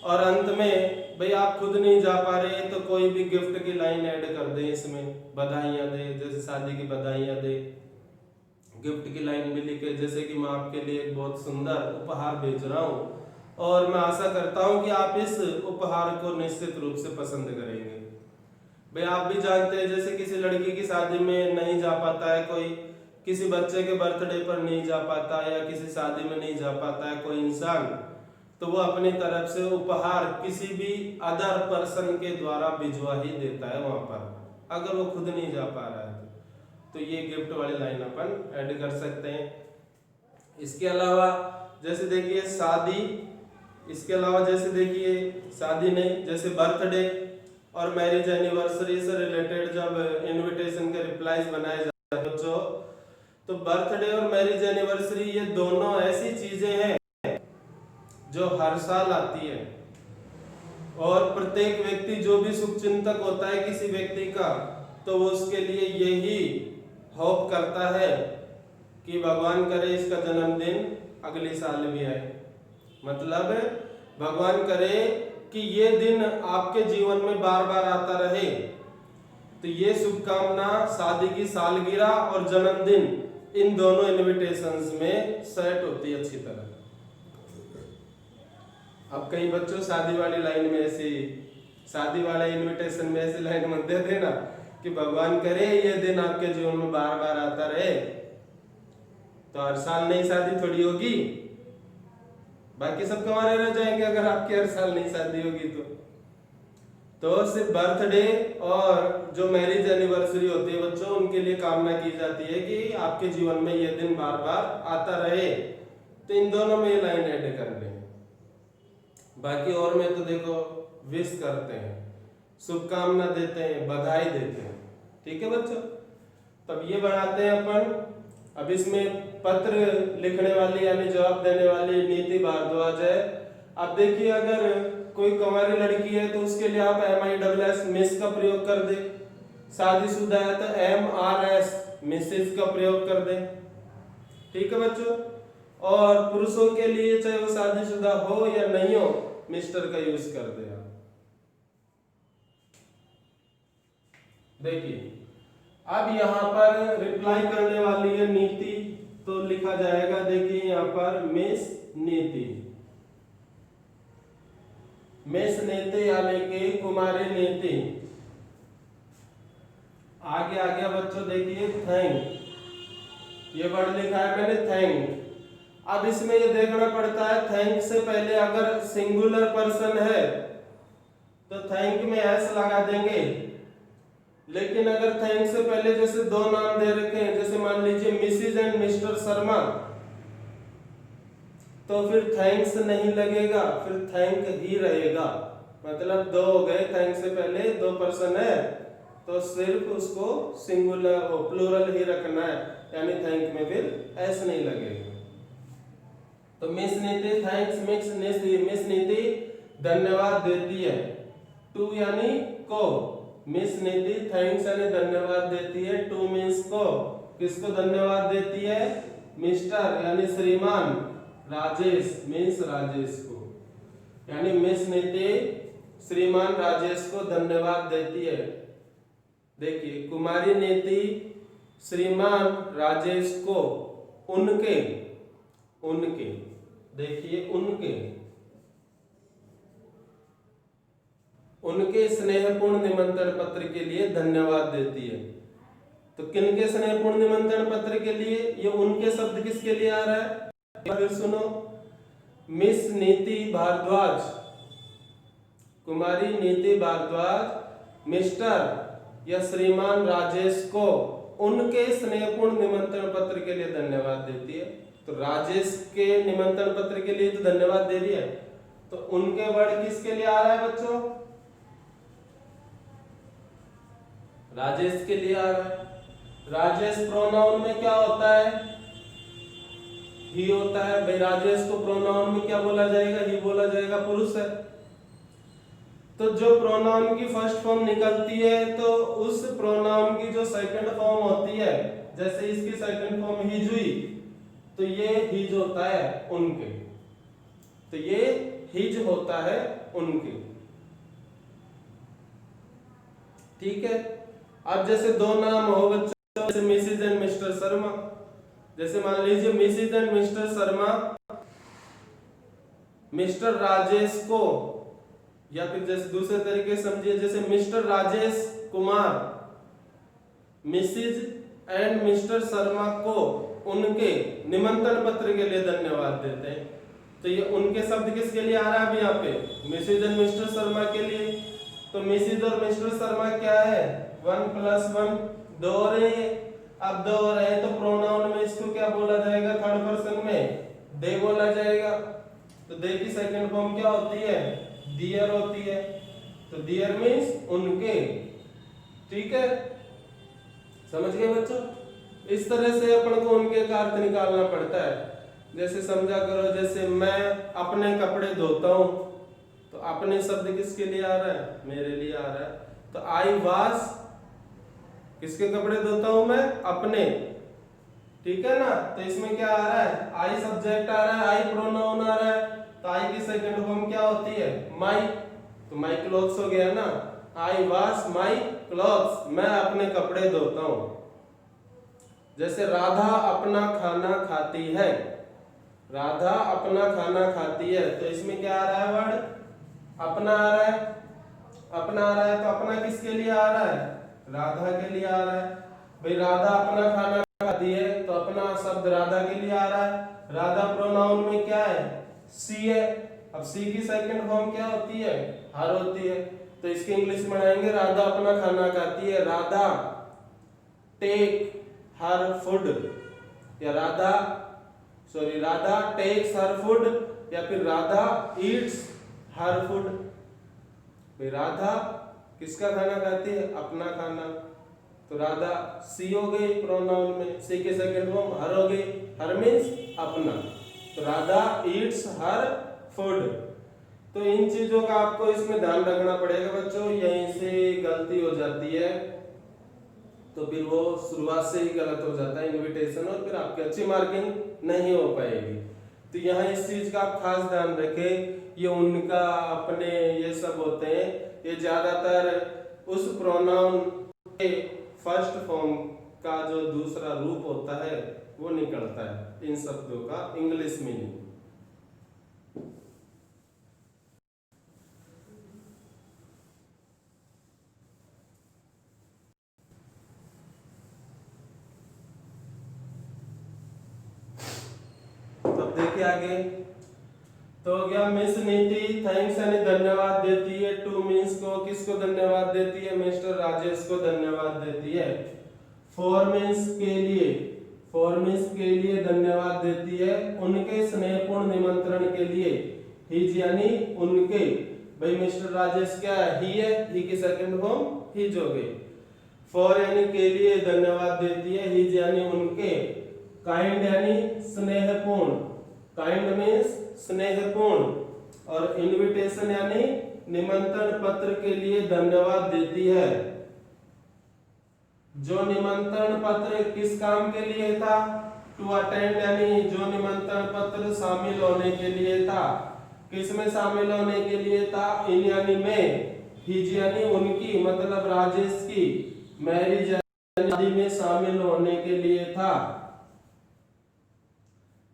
A: और अंत में भाई आप खुद नहीं जा पा रहे तो कोई भी गिफ्ट की लाइन ऐड कर दें इसमें, बधाइयाँ दे, जैसे शादी की बधाइयाँ दे, गिफ्ट की लाइन भी लिखे, जैसे कि मैं आपके लिए एक बहुत सुंदर उपहार भेज रहा हूँ और मैं आशा करता हूँ कि आप इस उपहार को निश्चित रूप से पसंद करेंगे। भाई आप भी जानते हैं जैसे किसी लड़की की शादी में नहीं जा पाता है कोई, किसी बच्चे के बर्थडे पर नहीं जा पाता या किसी शादी में नहीं जा पाता है कोई इंसान, तो वो अपनी तरफ से उपहार किसी भी अदर पर्सन के द्वारा भिजवा ही देता है वहां पर, अगर वो खुद नहीं जा पा रहा है तो ये गिफ्ट वाली लाइन अपन ऐड कर सकते हैं। इसके अलावा जैसे देखिए शादी, इसके अलावा जैसे देखिए शादी नहीं, जैसे बर्थडे और मैरिज एनिवर्सरी से रिलेटेड जब इनविटेशन के रिप्लाईज बनाए जाते हैं बच्चों, तो बर्थडे और मैरिज एनिवर्सरी ये दोनों ऐसी चीजें हैं जो हर साल आती है और प्रत्येक व्यक्ति जो भी शुभचिंतक होता है किसी व्यक्ति का, तो वो उसके लिए यही होप करता है कि भगवान करे इसका जन्मदिन अगले साल भी आए। मतलब भगवान करे कि ये दिन आपके जीवन में बार बार आता रहे। तो ये शुभकामना शादी की सालगिरह और जन्मदिन इन दोनों इनविटेशंस में सेट होती है अच्छी तरह। अब कई बच्चों शादी वाली लाइन में ऐसी, शादी वाले इनविटेशन में ऐसी लाइन मत दे देना कि भगवान करे ये दिन आपके जीवन में बार बार आता रहे। तो हर साल नई शादी थोड़ी होगी, बाकी सब कमाने रह जाएंगे अगर आपकी हर साल नई शादी होगी तो सिर्फ बर्थडे और जो मैरिज एनिवर्सरी होती है बच्चों, उनके लिए कामना की जाती है कि आपके जीवन में ये दिन बार बार आता रहे। तो इन दोनों में ये लाइन ऐड कर लें। बाकी और में तो देखो विश करते हैं, शुभकामना देते हैं, बधाई देते हैं। ठीक है बच्चों, तब ये बनाते हैं अपन। अब इसमें पत्र लिखने वाली यानी जवाब देने वाली नीति भारद्वाज है। अब देखिए अगर कोई कुंवारी लड़की है तो उसके लिए आप MISS मिस का प्रयोग कर दे, शादीशुदा है तो MRS मिसेस का प्रयोग कर दे। ठीक है बच्चों, और पुरुषों के लिए चाहे वो शादीशुदा हो या नहीं हो मिस्टर का यूज कर दे आप। देखिए अब यहाँ पर रिप्लाई करने वाली है नीति, तो लिखा जाएगा देखिए यहाँ पर मिस नीति, मिस नीति यानी कि कुमारी नीति। आगे आ गया बच्चों देखिए थैंक, ये वर्ड लिखा है मैंने थैंक। अब इसमें ये देखना पड़ता है थैंक से पहले अगर सिंगुलर पर्सन है तो थैंक में एस लगा देंगे, लेकिन अगर थैंक से पहले जैसे दो नाम दे रखे हैं, जैसे मान लीजिए मिसिज एंड मिस्टर शर्मा, तो फिर थैंक्स नहीं लगेगा, फिर थैंक ही रहेगा। मतलब दो हो गए, थैंक से पहले दो पर्सन है तो सिर्फ उसको सिंगुलर प्लूरल ही रखना है, यानी थैंक में फिर एस नहीं लगेगा। तो मिस नीति थैंक्स मिस नीति धन्यवाद देती है, टू यानी को, मिस नीति थैंक्स यानी धन्यवाद देती है, टू मीन्स को, किसको धन्यवाद देती है, मिस्टर यानी श्रीमान राजेश मीन्स राजेश को, यानी मिस नीति श्रीमान राजेश को धन्यवाद देती है। देखिए कुमारी नीति श्रीमान राजेश को उनके देखिए उनके स्नेहपूर्ण निमंत्रण पत्र के लिए धन्यवाद देती है। तो किनके स्नेहपूर्ण निमंत्रण पत्र के लिए, ये उनके शब्द किसके लिए आ रहा है, फिर सुनो, मिस नीति भारद्वाज, कुमारी नीति भारद्वाज मिस्टर या श्रीमान राजेश को उनके स्नेहपूर्ण निमंत्रण पत्र के लिए धन्यवाद देती है। तो राजेश के निमंत्रण पत्र के लिए तो धन्यवाद दे रही है, तो उनके वर्ड किसके लिए आ रहा है बच्चों, राजेश के लिए आ रहा है। राजेश प्रोनाउन में क्या होता है, ही होता है भाई, राजेश को प्रोनाउन में क्या बोला जाएगा, ही बोला जाएगा, पुरुष है। तो जो प्रोनाउन की फर्स्ट फॉर्म निकलती है तो उस प्रोनाउन की जो सेकंड फॉर्म होती है, जैसे इसकी सेकंड फॉर्म हिज हुई, तो ये हिज होता है उनके, तो ये हिज होता है उनके, ठीक है। अब जैसे दो नाम हो बच्चों, जैसे मिसेज एंड मिस्टर शर्मा, जैसे मान लीजिए Mrs and Mr Sharma Mr Rajesh को, या फिर जैसे दूसरे तरीके से समझिए, जैसे Mr Rajesh Kumar Mrs and Mr Sharma को उनके निमंत्रण पत्र के लिए धन्यवाद देते हैं। तो ये उनके शब्द किसके लिए आ रहा है अभी यहाँ पे, मिसेज एंड मिस्टर शर्मा के लिए। तो मिसेज और मिस्टर शर्मा क्या है, 1 + 1 दो हो रहे हैं। अब दो हो रहे हैं तो प्रोनाउन में इसको क्या बोला जाएगा, थर्ड पर्सन में दे बोला जाएगा। तो दे की सेकंड फॉर्म क्या होती है, दियर होती है। तो दियर मीन्स उनके, ठीक है, समझ गए बच्चों। इस तरह से अपन को उनके का अर्थ निकालना पड़ता है। जैसे समझा करो, जैसे मैं अपने कपड़े धोता हूं, तो अपने शब्द किसके लिए आ रहा है, मेरे लिए आ रहा है। तो आई वॉश, किसके कपड़े धोता हूं मैं, अपने, ठीक है ना। तो इसमें क्या आ रहा है, आई सब्जेक्ट आ रहा है, आई प्रोनाउन आ रहा है। तो आई की सेकंड फॉर्म क्या होती है, माई, तो माई क्लोथ्स हो गया ना, आई वॉश माई क्लोथ्स, मैं अपने कपड़े धोता हूं। जैसे राधा अपना खाना खाती है, राधा अपना खाना खाती है, तो इसमें क्या आ रहा है, वर्ड अपना आ रहा है, अपना आ रहा है। तो अपना किसके लिए आ रहा है, राधा के लिए आ रहा है। भाई राधा अपना खाना खाती है, तो अपना शब्द राधा के लिए आ रहा है। राधा प्रोनाउन में क्या है, सी है। अब सी की सेकंड फॉर्म क्या होती है, हर होती है। तो इसके इंग्लिश में आएंगे, राधा अपना खाना खाती है, राधा टेक हर फूड, या राधा टेक्स हर फूड, या फिर राधा ईट्स हर फूड। भाई राधा किसका खाना खाती है, अपना खाना। तो राधा सी हो गई प्रोनाउन में, सी के सेकंड फॉर्म हर हो गई, हर मीन्स अपना। तो राधा ईट्स हर फूड। तो इन चीजों का आपको इसमें ध्यान रखना पड़ेगा बच्चों, यहीं से गलती हो जाती है तो फिर वो शुरुआत से ही गलत हो जाता है इनविटेशन, और फिर आपकी अच्छी मार्किंग नहीं हो पाएगी। तो यहाँ इस चीज का आप खास ध्यान रखें, ये उनका अपने ये सब होते हैं, ये ज्यादातर उस प्रोनाउन के फर्स्ट फॉर्म का जो दूसरा रूप होता है वो निकलता है इन शब्दों का इंग्लिश मीनिंग। देखिए आगे, तो हो गया मिस नीति थैंक्स यानी धन्यवाद देती है, टू मीन्स को, किसको धन्यवाद देती है, मिस्टर राजेश को धन्यवाद देती है। फॉर मीन्स के लिए, फॉर्मिस के लिए धन्यवाद देती है, उनके स्नेहपूर्ण निमंत्रण के लिए। हिज यानी उनके, भाई मिस्टर राजेश क्या है, ही की सेकंड फॉर्म हिज हो गई। फॉर यानी के लिए धन्यवाद देती है, हिज यानी उनके। काइंड यानी स्नेहपूर्ण, काइंड मीन्स स्नेहपूर्ण, और इनविटेशन यानी निमंत्रण पत्र के लिए धन्यवाद देती है। जो निमंत्रण पत्र किस काम के लिए था, टू अटेंड यानी जो निमंत्रण पत्र शामिल होने के लिए था, किसमें शामिल होने के लिए था, इन यानी में, हिज यानी उनकी मतलब राजेश की, मैरिज शादी में शामिल होने के लिए था।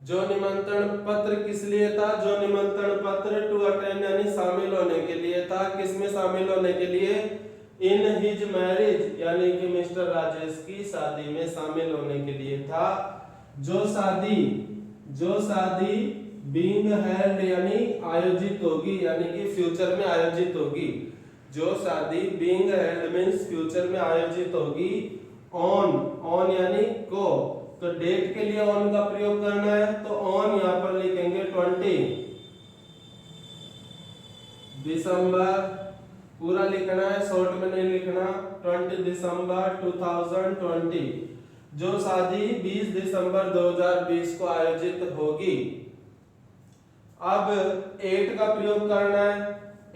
A: जो निमंत्रण पत्र किस लिए था, जो निमंत्रण पत्र टू अटेंड यानी शामिल होने के लिए था, किसमें शामिल होने के लिए, इन हिज मैरिज यानी कि मिस्टर राजेश की शादी में शामिल होने के लिए था। जो शादी बीइंग हेल्ड यानी आयोजित होगी, यानी कि फ्यूचर में आयोजित होगी। जो शादी बीइंग हेल्ड मींस फ्यूचर में आयोजित होगी। ऑन यानी को, तो डेट के लिए ऑन का प्रयोग करना है, तो ऑन यहां पर लिखेंगे 20 दिसंबर, पूरा लिखना है, शॉर्ट में नहीं लिखना, 20 दिसंबर 2020। जो शादी 20 दिसंबर 2020 को आयोजित होगी। अब 8 का प्रयोग करना है,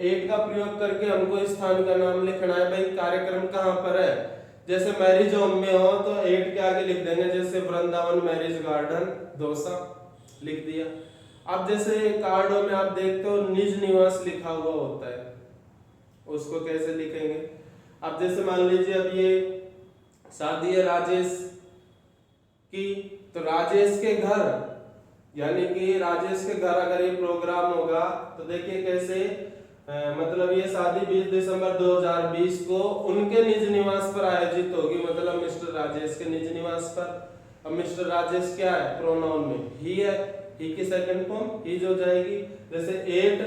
A: 8 का प्रयोग करके हमको स्थान का नाम लिखना है, भाई कार्यक्रम कहाँ पर है। जैसे मैरिज होम में हो तो 8 के आगे लिख देंगे, जैसे वृंदावन मैरिज गार्डन दौसा लिख दिया। अब जैसे कार्डों में आप देखते हो निज निवास लिखा हुआ होता है, उसको कैसे लिखेंगे। अब जैसे मान लीजिए अब ये शादी है राजेश की, तो राजेश के घर, यानी कि राजेश के घर अगर ये प्रोग्राम होगा तो देखिए कैसे, मतलब ये शादी 20 दिसंबर 2020 को उनके निज निवास पर आयोजित होगी, मतलब मिस्टर राजेश के निज निवास पर। अब मिस्टर राजेश क्या है, प्रोनाउन में ही है, ही की सेकंड फॉर्म हिज हो जाएगी। जैसे एट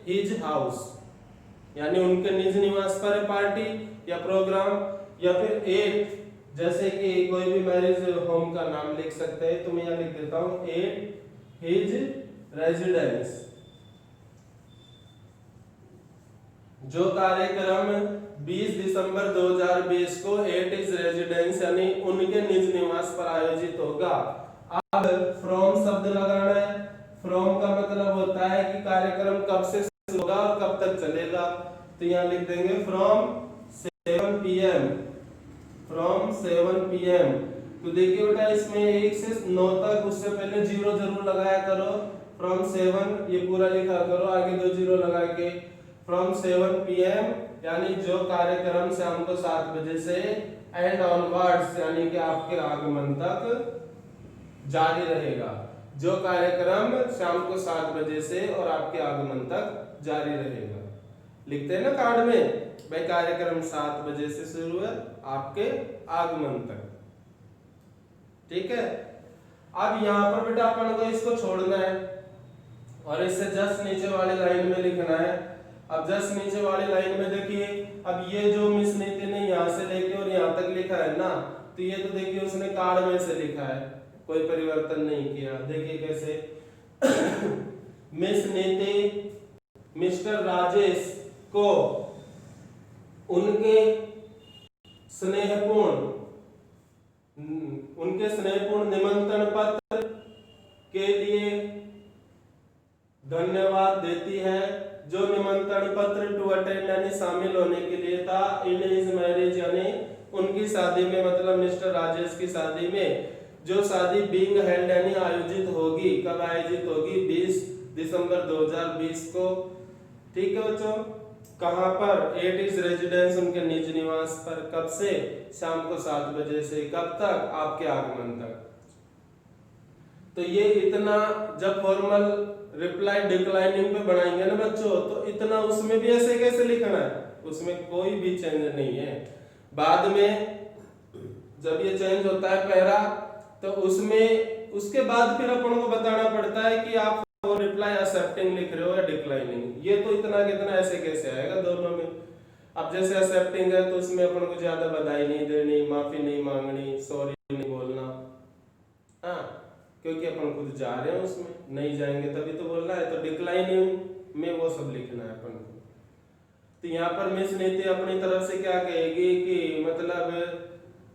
A: हिज हाउस यानी उनके निज निवास पर है पार्टी या प्रोग्राम, या फिर एट जैसे कि कोई भी मैरिज होम का नाम लिख सकते हैं, तो मैं यहाँ लिख देता हूँ एट हिज रेजिडेंस। जो कार्यक्रम 20 दिसंबर 2020 को एट हिज रेजिडेंस यानी उनके निज निवास पर आयोजित होगा। अब फ्रॉम शब्द लगाना है, फ्रॉम का मतलब होता है कि कार्यक्रम कब से शुरू होगा और कब तक चलेगा, तो यहाँ लिख देंगे फ्रॉम 7 PM, फ्रॉम 7 PM। तो देखिए बेटा इसमें 1 से 9 तक, उससे पहले 0 जरूर लगाया करो, फ्रॉम 7 ये पूरा लिखा करो, आगे 2 0 लगा के, फ्रॉम 7 PM यानी जो कार्यक्रम शाम को 7 बजे से एंड ऑनवर्ड्स यानी कि आपके आगमन तक जारी रहेगा। जो कार्यक्रम शाम को 7 बजे से और आपके आगमन तक जारी रहेगा। लिखते हैं ना कार्ड में, भाई कार्यक्रम 7 बजे से शुरू है आपके आगमन तक, ठीक है। अब यहाँ पर बेटा अपन को इसको छोड़ना है और इससे जस्ट नीचे वाली लाइन में लिखना है। अब जस्ट नीचे वाली लाइन में देखिए, अब ये जो मिस नीति ने यहाँ से लेके और यहाँ तक लिखा है ना, तो ये तो देखिए उसने कार्ड में से लिखा है, कोई परिवर्तन नहीं किया। देखिए कैसे मिस नीति मिस्टर राजेश को उनके स्नेहपूर्ण निमंत्रण पत्र के लिए धन्यवाद देती है। जो निमंत्रण पत्र टू अटेंड यानी शामिल होने के लिए था, इन हिज मैरिज यानी उनकी शादी में, मतलब मिस्टर राजेश की शादी में। जो शादी बीइंग हेल्ड यानी आयोजित होगी, कब आयोजित होगी, 20 दिसंबर 2020 को, ठीक है बच्चों। कहां पर, एट हिज रेजिडेंस उनके निज निवास पर, कब से, शाम को 7 बजे से कब तक, आपके आगमन तक। तो ये इतना जब फॉर्मल रिप्लाई डिक्लाइनिंग पे बनाएंगे ना बच्चों, तो इतना उसमें भी ऐसे कैसे लिखना है, उसमें कोई भी चेंज नहीं है। बाद में जब ये चेंज होता है पैरा, तो उसमें उसके बाद फिर अपन को बताना पड़ता है कि आप रिप्लाई एक्सेप्टिंग लिख रहे हो या डिक्लाइनिंग। ये तो इतना कितना ऐसे कैसे आएगा दोनों में। अब जैसे एक्सेप्टिंग है तो उसमें अपन को ज्यादा बधाई नहीं देनी, माफी नहीं मांगनी, सॉरी नहीं बोलना, क्योंकि अपन खुद जा रहे हैं उसमें, नहीं जाएंगे तभी तो बोलना है, तो डिक्लाइनिंग में वो सब लिखना है अपन को। तो यहाँ पर मिस नीति अपनी तरफ से क्या कहेगी कि मतलब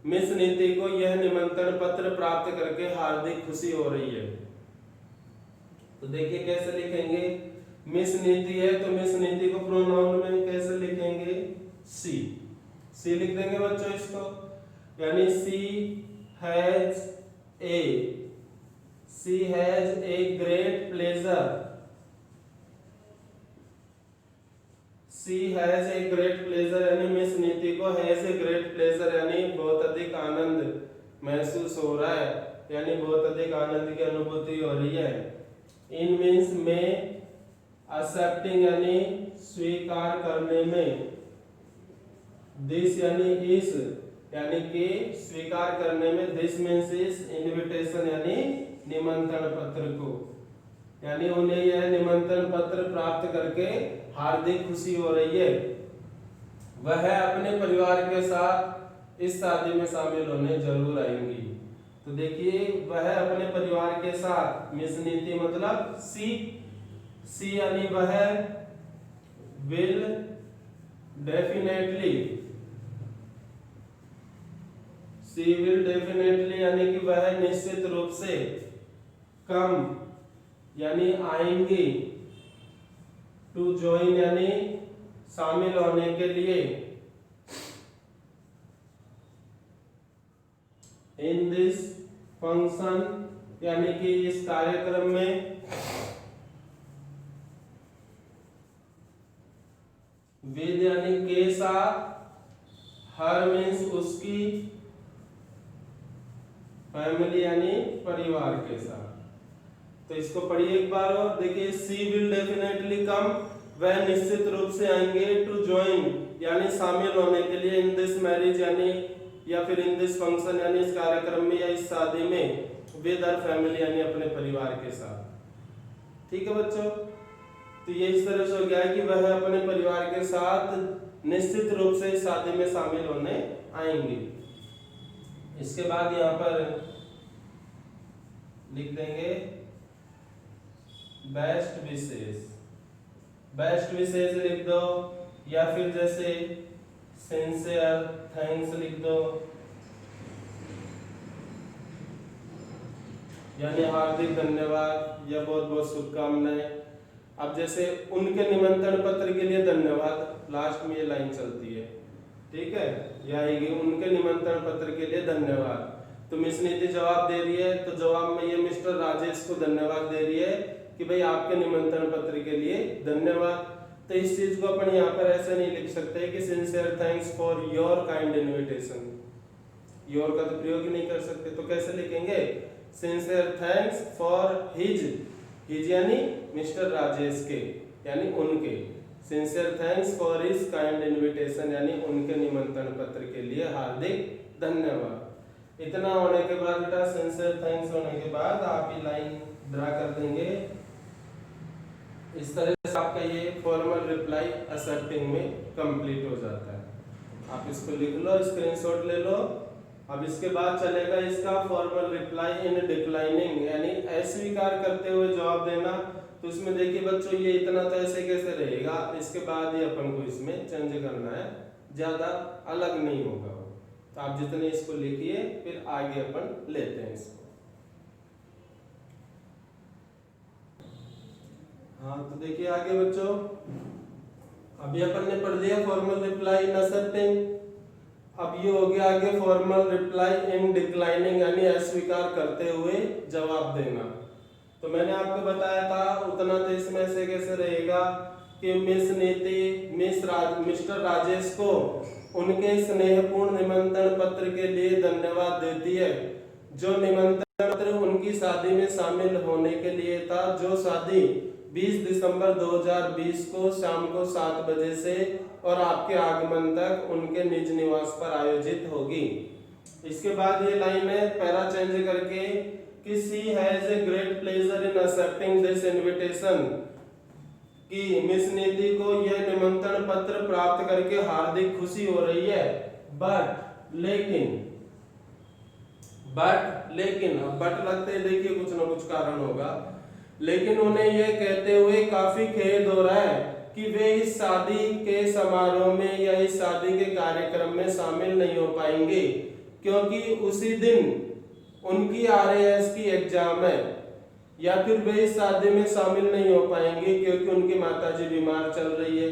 A: मिस नीति को यह निमंत्रण पत्र प्राप्त करके हार्दिक खुशी हो रही है। तो देखिए कैसे लिखेंगे, मिस नीति है तो मिस नीति को प्रोनाउन में कैसे लिखेंगे, सी, सी लिख देंगे बच्चों इसको, यानी she has a great pleasure, she has a great pleasure, यानी मिस नीति को हैज ए ग्रेट प्लेजर यानी बहुत अधिक आनंद महसूस हो रहा है, यानी बहुत अधिक आनंद की अनुभूति हो रही है। इन मीन्स में, एक्सेप्टिंग यानी स्वीकार करने में, दिस यानी इस, यानी कि स्वीकार करने में, दिस मीन्स इस इनविटेशन यानी निमंत्रण पत्र को, यानी उन्हें यह निमंत्रण पत्र प्राप्त करके हार्दिक खुशी हो रही है। वह अपने परिवार के साथ इस शादी में शामिल होने जरूर आएंगी। तो देखिए वह अपने परिवार के साथ, मिस नीति मतलब सी यानी वह will definitely, she will definitely यानी कि वह निश्चित रूप से, कम यानी आएंगी, टू ज्वाइन यानी शामिल होने के लिए, इन दिस फंक्शन यानी कि इस कार्यक्रम में, विद यानी के साथ, हर मीन्स उसकी, फैमिली यानी परिवार के साथ। तो इसको पढ़िए एक बार और देखिए, सी विल डेफिनेटली कम, वह निश्चित रूप से आएंगे, टू ज्वाइन यानी शामिल होने के लिए, इन दिस मैरिज यानी या फिर इन दिस फंक्शन यानी इस कार्यक्रम में या इस शादी में, विद हर फैमिली यानी अपने परिवार के साथ। ठीक है बच्चों, तो ये इस तरह से हो गया कि वह अपने परिवार के साथ निश्चित रूप से इस शादी में शामिल होने आएंगे। इसके बाद यहाँ पर लिख देंगे बेस्ट विशेष, बेस्ट विशेष लिख दो, या फिर जैसे सिंसियर थैंक्स लिख दो, यानी हार्दिक धन्यवाद या बहुत बहुत शुभकामनाएं। अब जैसे उनके निमंत्रण पत्र के लिए धन्यवाद, लास्ट में ये लाइन चलती है, ठीक है, यह आएगी उनके निमंत्रण पत्र के लिए धन्यवाद। तो मिस नीति जवाब दे रही है, तो जवाब में ये मिस्टर राजेश को धन्यवाद दे रही है कि भाई आपके निमंत्रण पत्र के लिए धन्यवाद। तो इस चीज को अपन यहाँ पर ऐसे नहीं लिख सकते कि sincere thanks for your kind invitation, your का तो प्रयोग ही नहीं कर सकते, तो कैसे लिखेंगे, सिंसियर थैंक्स फॉर हिज यानी मिस्टर राजेश के, यानी उनके, sincere thanks for his kind invitation यानी उनके निमंत्रण पत्र के लिए हार्दिक धन्यवाद। इतना होने के बाद बेटा, सिंसियर थैंक्स होने के बाद आप ये लाइन ड्रा कर देंगे। इस तरह से आपका ये फॉर्मल रिप्लाई एक्सेप्टिंग में कंप्लीट हो जाता है। आप इसको लिख लो, स्क्रीनशॉट ले लो। अब इसके बाद चलेगा इसका फॉर्मल रिप्लाई इन डिक्लाइनिंग, यानी अस्वीकार करते हुए जवाब देना। तो इसमें देखिए बच्चों, ये इतना तो ऐसे कैसे रहेगा, इसके बाद ही अपन को इसमें चेंज करना है, ज्यादा अलग नहीं होगा। तो आप जितने इसको लिखिए, फिर आगे अपन लेते हैं इसको। हाँ, तो देखिए आगे बच्चों, अभी अपन ने पढ़ लिया फॉर्मल रिप्लाई इन एक्सेप्टिंग। अब ये हो गया आगे फॉर्मल रिप्लाई इन डिक्लाइनिंग, यानी अस्वीकार करते हुए जवाब देना। तो मैंने आपको बताया था उतना, तो इसमें से कैसे रहेगा कि मिस नीति मिस्टर राजेश को उनके स्नेहपूर्ण निमंत्रण पत्र के लिए धन्यवाद देती है, जो निमंत्रण पत्र उनकी शादी में शामिल होने के लिए था, जो शादी 20 दिसंबर 2020 को शाम को 7 बजे से और आपके आगमन तक उनके निज निवास पर आयोजित होगी। इसके बाद ये लाइन है पैरा चेंज करके कि she has a great pleasure in accepting this invitation, कि मिस नीति को यह निमंत्रण पत्र प्राप्त करके हार्दिक खुशी हो रही है, बट लेकिन बट लेकिन, अब बट लगते हैं, देखिए कुछ ना कुछ कारण होगा, लेकिन उन्हें यह कहते हुए काफी खेद हो रहा है कि वे इस शादी के समारोह में या इस शादी के कार्यक्रम में शामिल नहीं हो पाएंगे, क्योंकि उसी दिन उनकी आरएएस की एग्जाम है। या फिर वे इस शादी में शामिल नहीं हो पाएंगे क्योंकि उनकी माताजी बीमार चल रही है,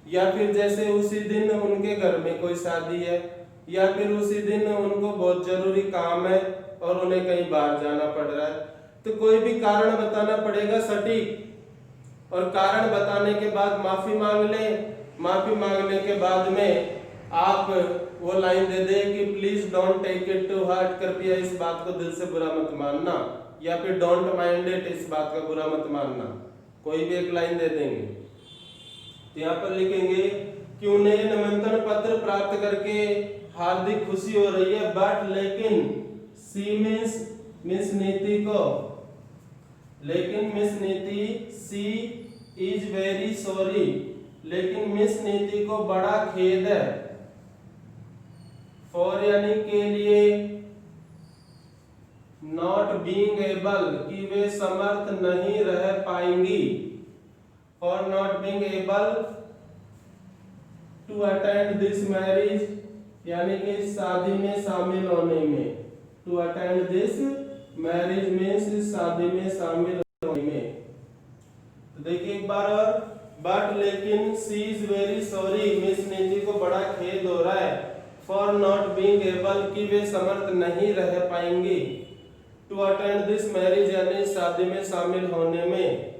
A: या फिर जैसे उसी दिन उनके घर में कोई शादी है, या फिर उसी दिन उनको बहुत जरूरी काम है और उन्हें कहीं बाहर जाना पड़ रहा है। तो कोई भी कारण बताना पड़ेगा सटीक, और कारण बताने के बाद माफी मांग ले। माफी मांगने के बाद में आप वो लाइन दे दे कि please don't take it to heart, कृपया इस बात को दिल से बुरा मत मानना, या फिर डोंट माइंड इट, इस बात का बुरा मत मानना, कोई भी एक लाइन दे देंगे। तो यहाँ पर लिखेंगे कि उन्हें निमंत्रण पत्र प्राप्त करके हार्दिक खुशी हो रही है, बट लेकिन सी मिस नीति को, लेकिन मिस नीति सी इज वेरी सॉरी, लेकिन मिस नीति को बड़ा खेद है, फॉर यानी के लिए, नॉट बीइंग एबल कि वे समर्थ नहीं रह पाएंगी, for not being able to attend this marriage, यानी कि शादी में शामिल होने में, to attend this marriage means इस शादी में शामिल होने में। तो देखिए एक बार और, बट लेकिन सी is very sorry, miss Niti को बड़ा खेद हो रहा है, फॉर नॉट बीइंग एबल कि वे समर्थ नहीं रह पाएंगी, टू अटेंड दिस मैरिज यानी शादी में शामिल होने में,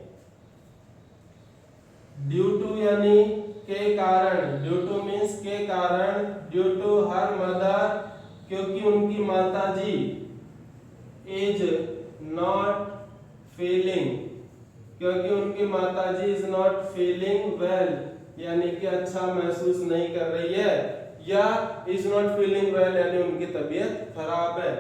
A: ड्यू टू यानी के कारण, ड्यू टू मीन्स के कारण, ड्यू टू हर मदर क्योंकि उनकी माताजी, इज नॉट फीलिंग क्योंकि उनकी माताजी इज नॉट फीलिंग वेल यानी कि अच्छा महसूस नहीं कर रही है, या इज नॉट फीलिंग वेल यानी उनकी तबीयत खराब है।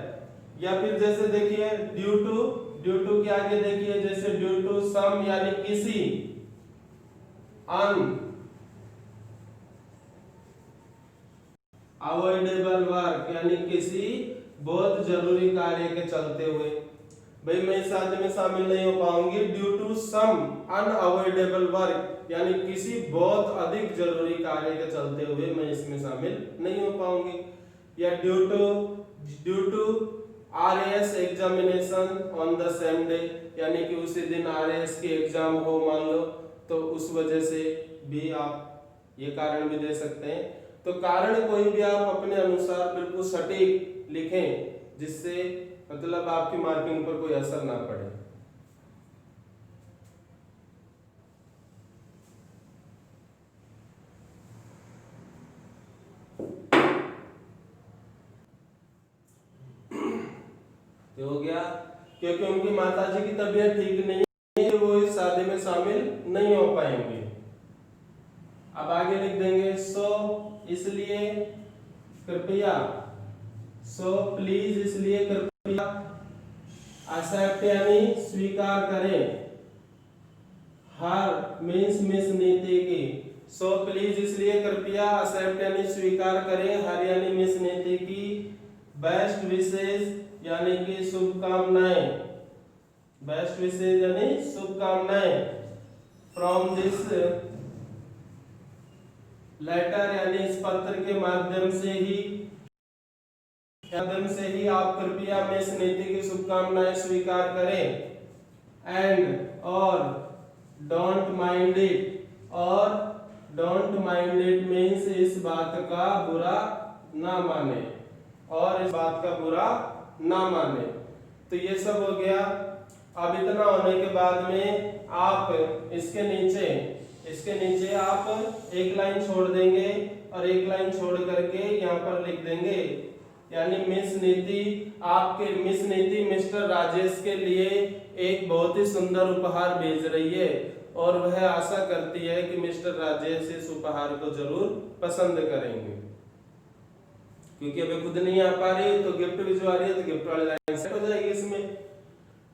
A: या फिर जैसे देखिए ड्यू टू के आगे देखिए जैसे ड्यू टू सम यानी किसी, अन अवॉइडेबल वर्क यानी किसी बहुत जरूरी कार्य के चलते हुए, भाई मैं इस शादी में शामिल नहीं हो पाऊंगी due to some unavoidable work यानी किसी बहुत अधिक जरूरी कार्य के चलते हुए मैं इसमें शामिल नहीं हो पाऊंगी, या due to RAS examination on the same day यानी कि उसी दिन आरएएस की एग्जाम हो मान लो, तो उस वजह से भी आप ये कारण भी दे सकते हैं। तो कारण कोई भी आप अपने अनुसार बिल्कुल सटीक लिखें जिससे मतलब आपकी मार्किंग पर कोई असर ना पड़े। तो हो गया क्योंकि उनकी माताजी की तबीयत ठीक नहीं है, वो इस शादी में शामिल नहीं हो पाएंगे। अब आगे लिख देंगे सो इसलिए कृपया, सो प्लीज इसलिए कृपया, एक्सेप्ट यानी स्वीकार करें, हर मीन्स मिस नीति की, सो प्लीज इसलिए कृपया एक्सेप्ट यानी स्वीकार करें, हर यानी मिस नीति की, बेस्ट विशेष यानी कि शुभकामनाएं, बेस्ट विशेष यानी शुभकामनाएं, फ्रॉम दिस लेटर यानी इस पत्र के माध्यम से ही आप कृपया मिस नीति की शुभकामनाएं स्वीकार करें, एंड और डोंट माइंड इट, और डोंट माइंड इट मीन्स इस बात का बुरा ना माने, और इस बात का बुरा ना माने। तो ये सब हो गया। अब इतना होने के बाद में आप इसके नीचे आप एक लाइन छोड़ देंगे और एक लाइन छोड़ करके यहाँ पर लिख देंगे, यानी मिस नीति आपके मिस नीति मिस्टर राजेश के लिए एक बहुत ही सुंदर उपहार भेज रही है और वह आशा करती है कि मिस्टर राजेश इस उपहार को जरूर पसंद करेंगे। क्योंकि अभी खुद नहीं आ पा रही तो गिफ्ट भिजवा रही है, तो गिफ्ट वाली लाइन सेट हो जाएगी इसमें।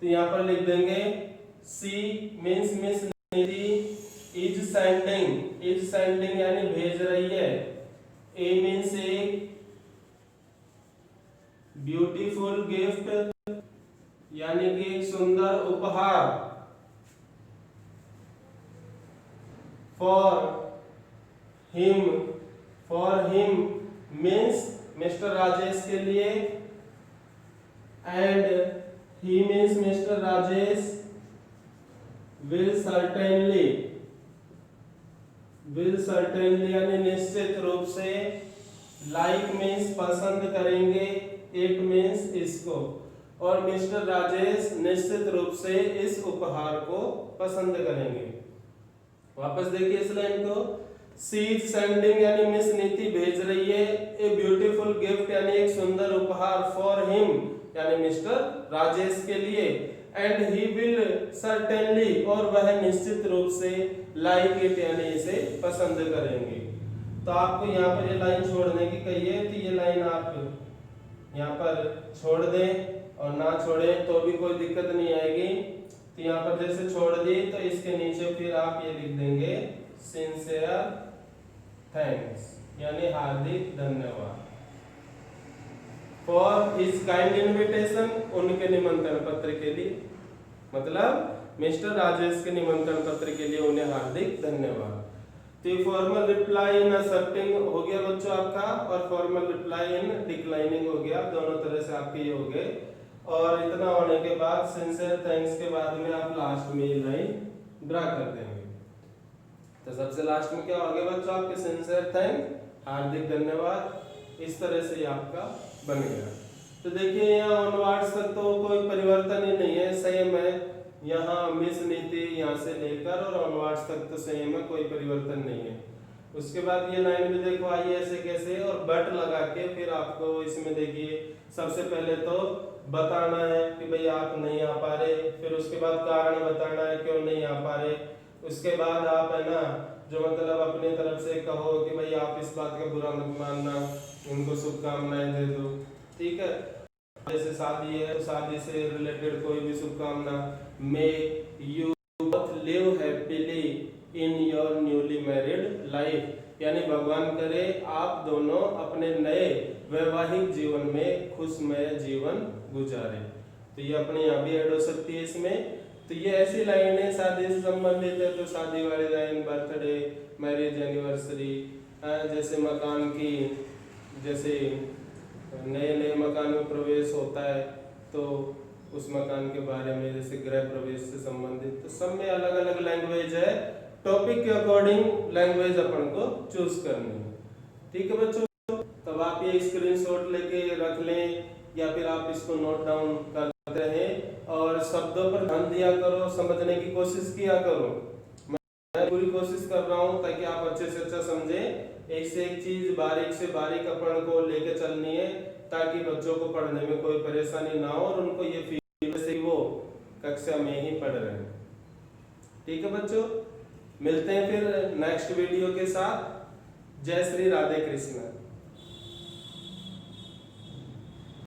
A: तो यहाँ पर लिख देंगे सी मीन्स मिस नीति इज सेंडिंग यानी भेज रही है, ए मीन्स एक, ब्यूटीफुल गिफ्ट यानी कि एक सुंदर उपहार, for him means mister Rajesh के लिए, and he means mister Rajesh will certainly यानी निश्चित रूप से, लाइक मीन्स पसंद करेंगे, इट मीन्स इसको, और मिस्टर राजेश निश्चित रूप से इस उपहार को पसंद करेंगे। वापस देखिए इस लाइन को, शी इज सेंडिंग यानी मिस नीति भेज रही है, ए ब्यूटीफुल गिफ्ट यानी एक सुंदर उपहार, फॉर हिम यानी मिस्टर राजेश के लिए, एंड ही विल सर्टेनली और वह निश्चित रूप से, लाइक इट यानी इसे पसंद करेंगे। तो आपको यहाँ पर ये लाइन छोड़ने की कही है, तो ये लाइन आप यहाँ पर छोड़ दें और ना छोड़े तो भी कोई दिक्कत नहीं आएगी। तो यहाँ पर जैसे छोड़ दी तो इसके नीचे फिर आप ये लिख देंगे सिंसियर थैंक्स यानी हार्दिक धन्यवाद, फॉर इस काइंड इनविटेशन उनके निमंत्रण पत्र के लिए, मतलब मिस्टर राजेश के निमंत्रण पत्र के लिए उन्हें हार्दिक धन्यवाद। तो फॉर्मल रिप्लाई इन एक्सेप्टिंग हो गया बच्चों आपका, और फॉर्मल रिप्लाई इन डिक्लाइनिंग हो गया, दोनों तरह से आपके ये हो गए। और इतना होने के बाद सिंसियर थैंक्स के बाद में आप लास्ट में ये लाइन ड्रा कर देंगे। तो सबसे लास्ट में क्या हो गया बच्चों आपके सिंसियर थैंक हार्दिक धन्यवाद, इस तरह से ये आपका बन गया। तो देखिए यहाँ ऑनवर्ड्स तक तो कोई परिवर्तन ही नहीं है, सेम है, यहाँ मिस नीति यहाँ से लेकर और ऑनवर्ड्स तक तो सेम है, कोई परिवर्तन नहीं है। उसके बाद ये लाइन भी देखो आइए ऐसे कैसे, और बट लगा के फिर आपको इसमें देखिए सबसे पहले तो बताना है कि भाई आप नहीं आ पा रहे, फिर उसके बाद कारण बताना है क्यों नहीं आ पा रहे, उसके बाद आप है ना जो मतलब अपने तरफ से कहो कि भाई आप इस बात का बुरा मत मानना, उनको शुभकामनाएं दे दो, ठीक है। जैसे शादी है तो शादी से रिलेटेड कोई भी शुभकामना, may you both live happily in your newly married life, यानी भगवान करे आप दोनों अपने नए वैवाहिक जीवन में खुशमय जीवन गुजारे। तो ये अपने यहाँ भी ऐड हो सकती है इसमें। तो ये ऐसी लाइन है शादी से संबंधित है, तो शादी वाली लाइन, बर्थडे, मैरिज एनिवर्सरी, जैसे मकान की, जैसे नए नए मकान में प्रवेश होता है तो उस मकान के बारे में, जैसे गृह प्रवेश से संबंधित, तो सब में अलग अलग लैंग्वेज है, टॉपिक के अकॉर्डिंग लैंग्वेज अपन को चूज करनी है, ठीक है बच्चों। तब आप ये स्क्रीनशॉट लेके रख लें या फिर आप इसको नोट डाउन करते रहें और शब्दों पर ध्यान दिया करो, समझने की कोशिश किया करो। मैं पूरी कोशिश कर रहा हूँ ताकि आप अच्छे से अच्छा समझें, एक से एक चीज बारीक से बारीक अपन को लेके चलनी है ताकि बच्चों को पढ़ने में कोई परेशानी ना हो और उनको ये फील से वो कक्षा में ही पढ़ रहे हैं, ठीक है बच्चों। मिलते हैं फिर नेक्स्ट वीडियो के साथ। जय श्री राधे कृष्ण।